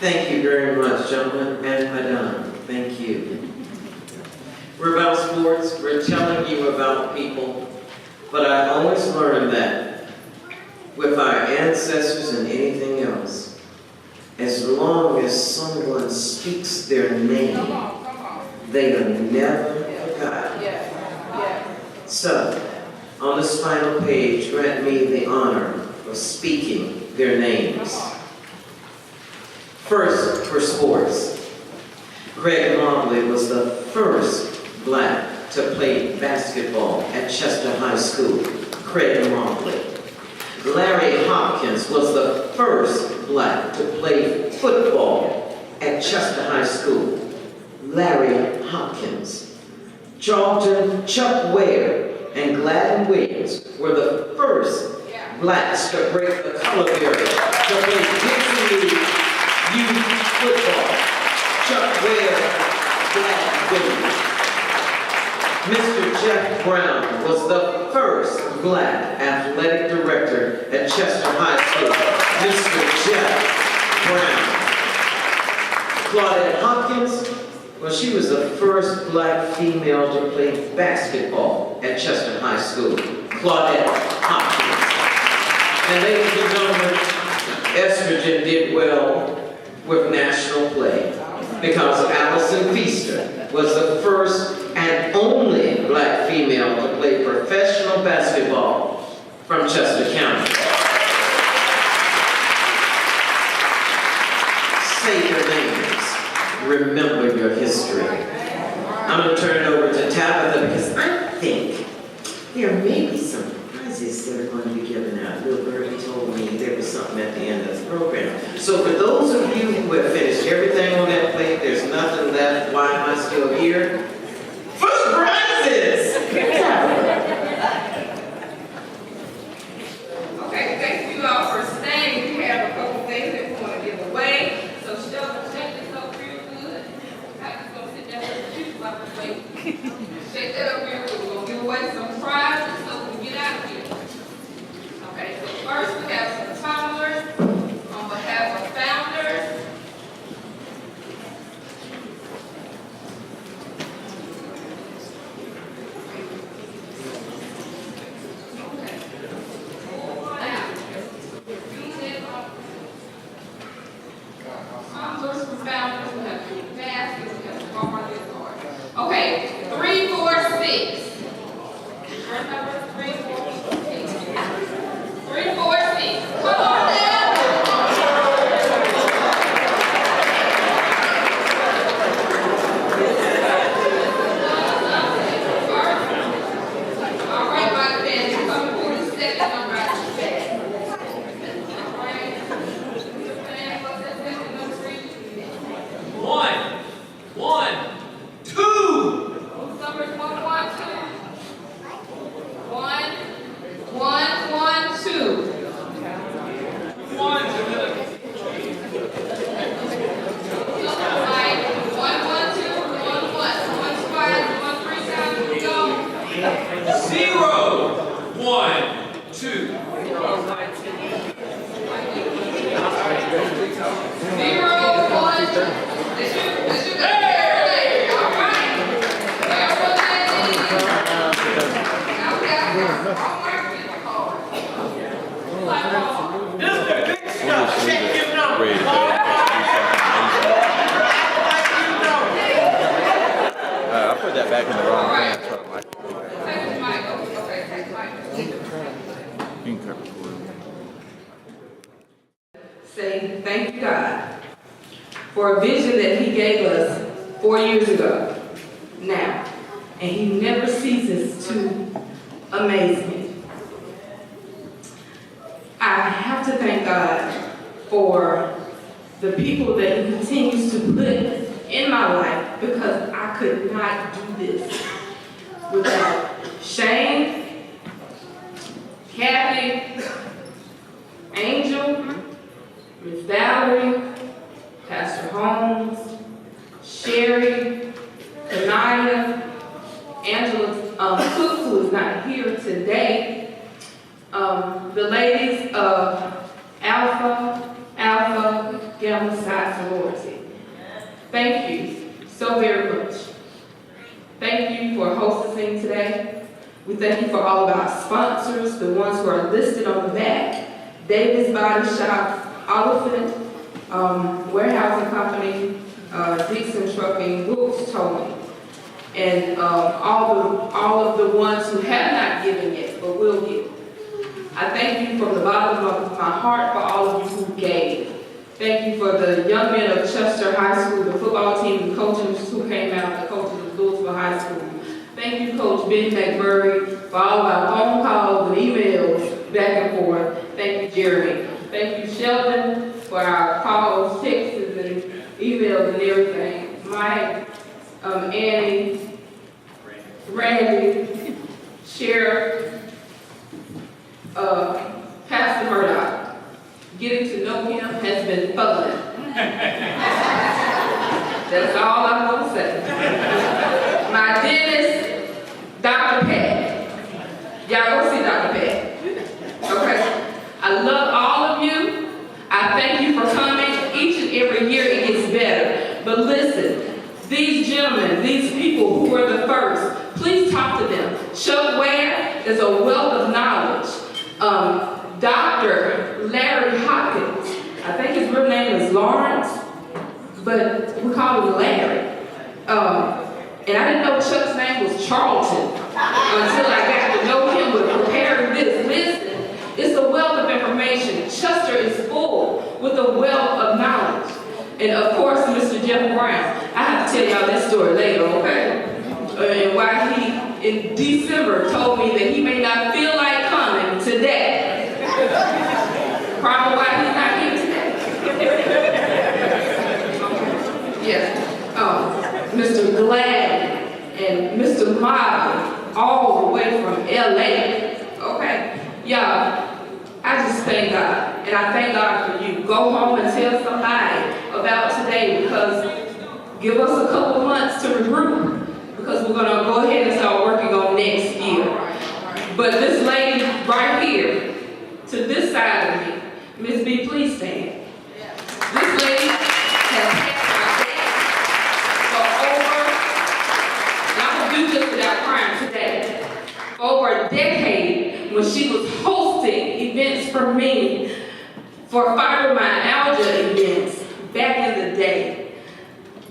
Thank you very much, gentlemen and madam. Thank you. We're about sports. We're telling you about people. But I always learned that with our ancestors and anything else, as long as someone speaks their name, they are never forgotten. So, on this final page, grant me the honor of speaking their names. First, for sports, Greg Mobley was the first black to play basketball at Chester High School. Craig Mobley. Larry Hopkins was the first black to play football at Chester High School. Larry Hopkins. Charlton, Chuck Ware, and Gladden Williams were the first blacks to break the color barrier to play Dixie League youth football. Chuck Ware, Gladden Williams. Mr. Jeff Brown was the first black athletic director at Chester High School. Mr. Jeff Brown. Claudette Hopkins, well, she was the first black female to play basketball at Chester High School. Claudette Hopkins. And ladies and gentlemen, estrogen did well with national play because Allison Feaster was the first and only black female to play professional basketball from Chester County. Say your names. Remember your history. I'm going to turn it over to Tabitha because I think there may be some prizes that are going to be given out. Little Birdie told me there was something at the end of the program. So for those of you who have finished everything on that plate, there's nothing left. Why am I still here? For the prizes!
Okay, thank you all for staying. We have a couple things that we want to give away. So Sheldon, check this up real good. I'm just going to sit down with the people out the way. Check that up real good. We're going to give away some prizes so we can get out of here. Okay, so first we have some tumblers on behalf of founders. Tumblers for founders, we have big baskets, we have Barber, okay, 3, 4, 6. First number 3, 4, 6. 3, 4, 6. Come on now. All right, my friends, we're going to pull the second number out of the bag. All right. What's that second number for you?
1, 1, 2.
Whose number is 1, 1, 2? 1, 1, 1, 2.
1, 2.
Like 1, 1, 2, 1, 1, 5, 1, 3 times, go.
0, 1, 2.
0, 1, 2. This is the later. All right. Everyone that is. Now we got homework in the car.
This is the big stuff. Check your number.
I put that back in the wrong
Right.
hand. So like,
Take the mic. Okay, take the mic.
you can cut record.
Say thank you, God, for a vision that He gave us 4 years ago now. And He never ceases to amaze me. I have to thank God for the people that He continues to put in my life because I could not do this without Shane, Kathy, Angel, Miss Cook, who is not here today, the ladies of Alpha Gamma Psi sorority. Thank you so very much. Thank you for hosting today. We thank you for all of our sponsors, the ones who are listed on the back. Davis Body Shop, Oliphant, Warehousing Company, Dixon Trucking, Wilkes Towing, and all of the ones who have not given yet, but will give. I thank you from the bottom of my heart for all of you who gave. Thank you for the young men of Chester High School, the football team, the coaches who came out, the coaches of Louisville High School. Thank you, Coach Ben Mcmurray, for all of our phone calls and emails back and forth. Thank you, Jeremy. Thank you, Sheldon, for our calls, texts, and emails and everything. Mike, Annie, Randy, Sheriff, Pastor Murdoch. Getting to know him has been fun. That's all I'm going to say. My dentist, Dr. Pat. Y'all go see Dr. Pat. Okay? I love all of you. I thank you for coming. Each and every year it gets better. But listen, these gentlemen, these people who were the first, please talk to them. Chuck Ware is a wealth of knowledge. Dr. Larry Hopkins, I think his real name is Lawrence, but we call him Larry. And I didn't know Chuck's name was Charlton until I got to know him with preparing this. Listen, it's a wealth of information. Chester is full with a wealth of knowledge. And of course, Mr. Jeff Brown. I have to tell y'all that story later, okay? And why he, in December, told me that he may not feel like coming today. Probably why he's not here today. Yes. Mr. Glad and Mr. Marvin, all the way from LA. Okay. Y'all, I just thank God. And I thank God for you. Go home and tell somebody about today, because give us a couple months to regroup, because we're going to go ahead and start working on next year. But this lady right here, to this side of me, Miss B, please stand. This lady has had my dad for over, and I'm going to do this without crying today, for over a decade, when she was hosting events for me, for fibromyalgia events back in the day.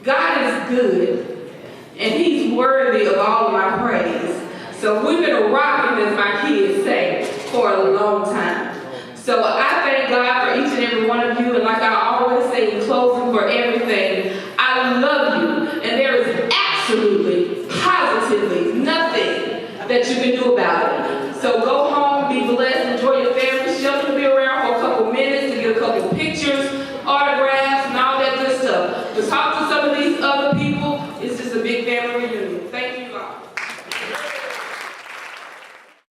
God is good, and He's worthy of all of my praise. So we've been rocking, as my kids say, for a long time. So I thank God for each and every one of you, and like I always say in closing for everything, I love you, and there is absolutely, positively nothing that you can do about it. So go home, be blessed, enjoy your family. Sheldon will be around for a couple minutes to get a couple pictures, autographs, and all that good stuff. To talk to some of these other people, it's just a big family reunion.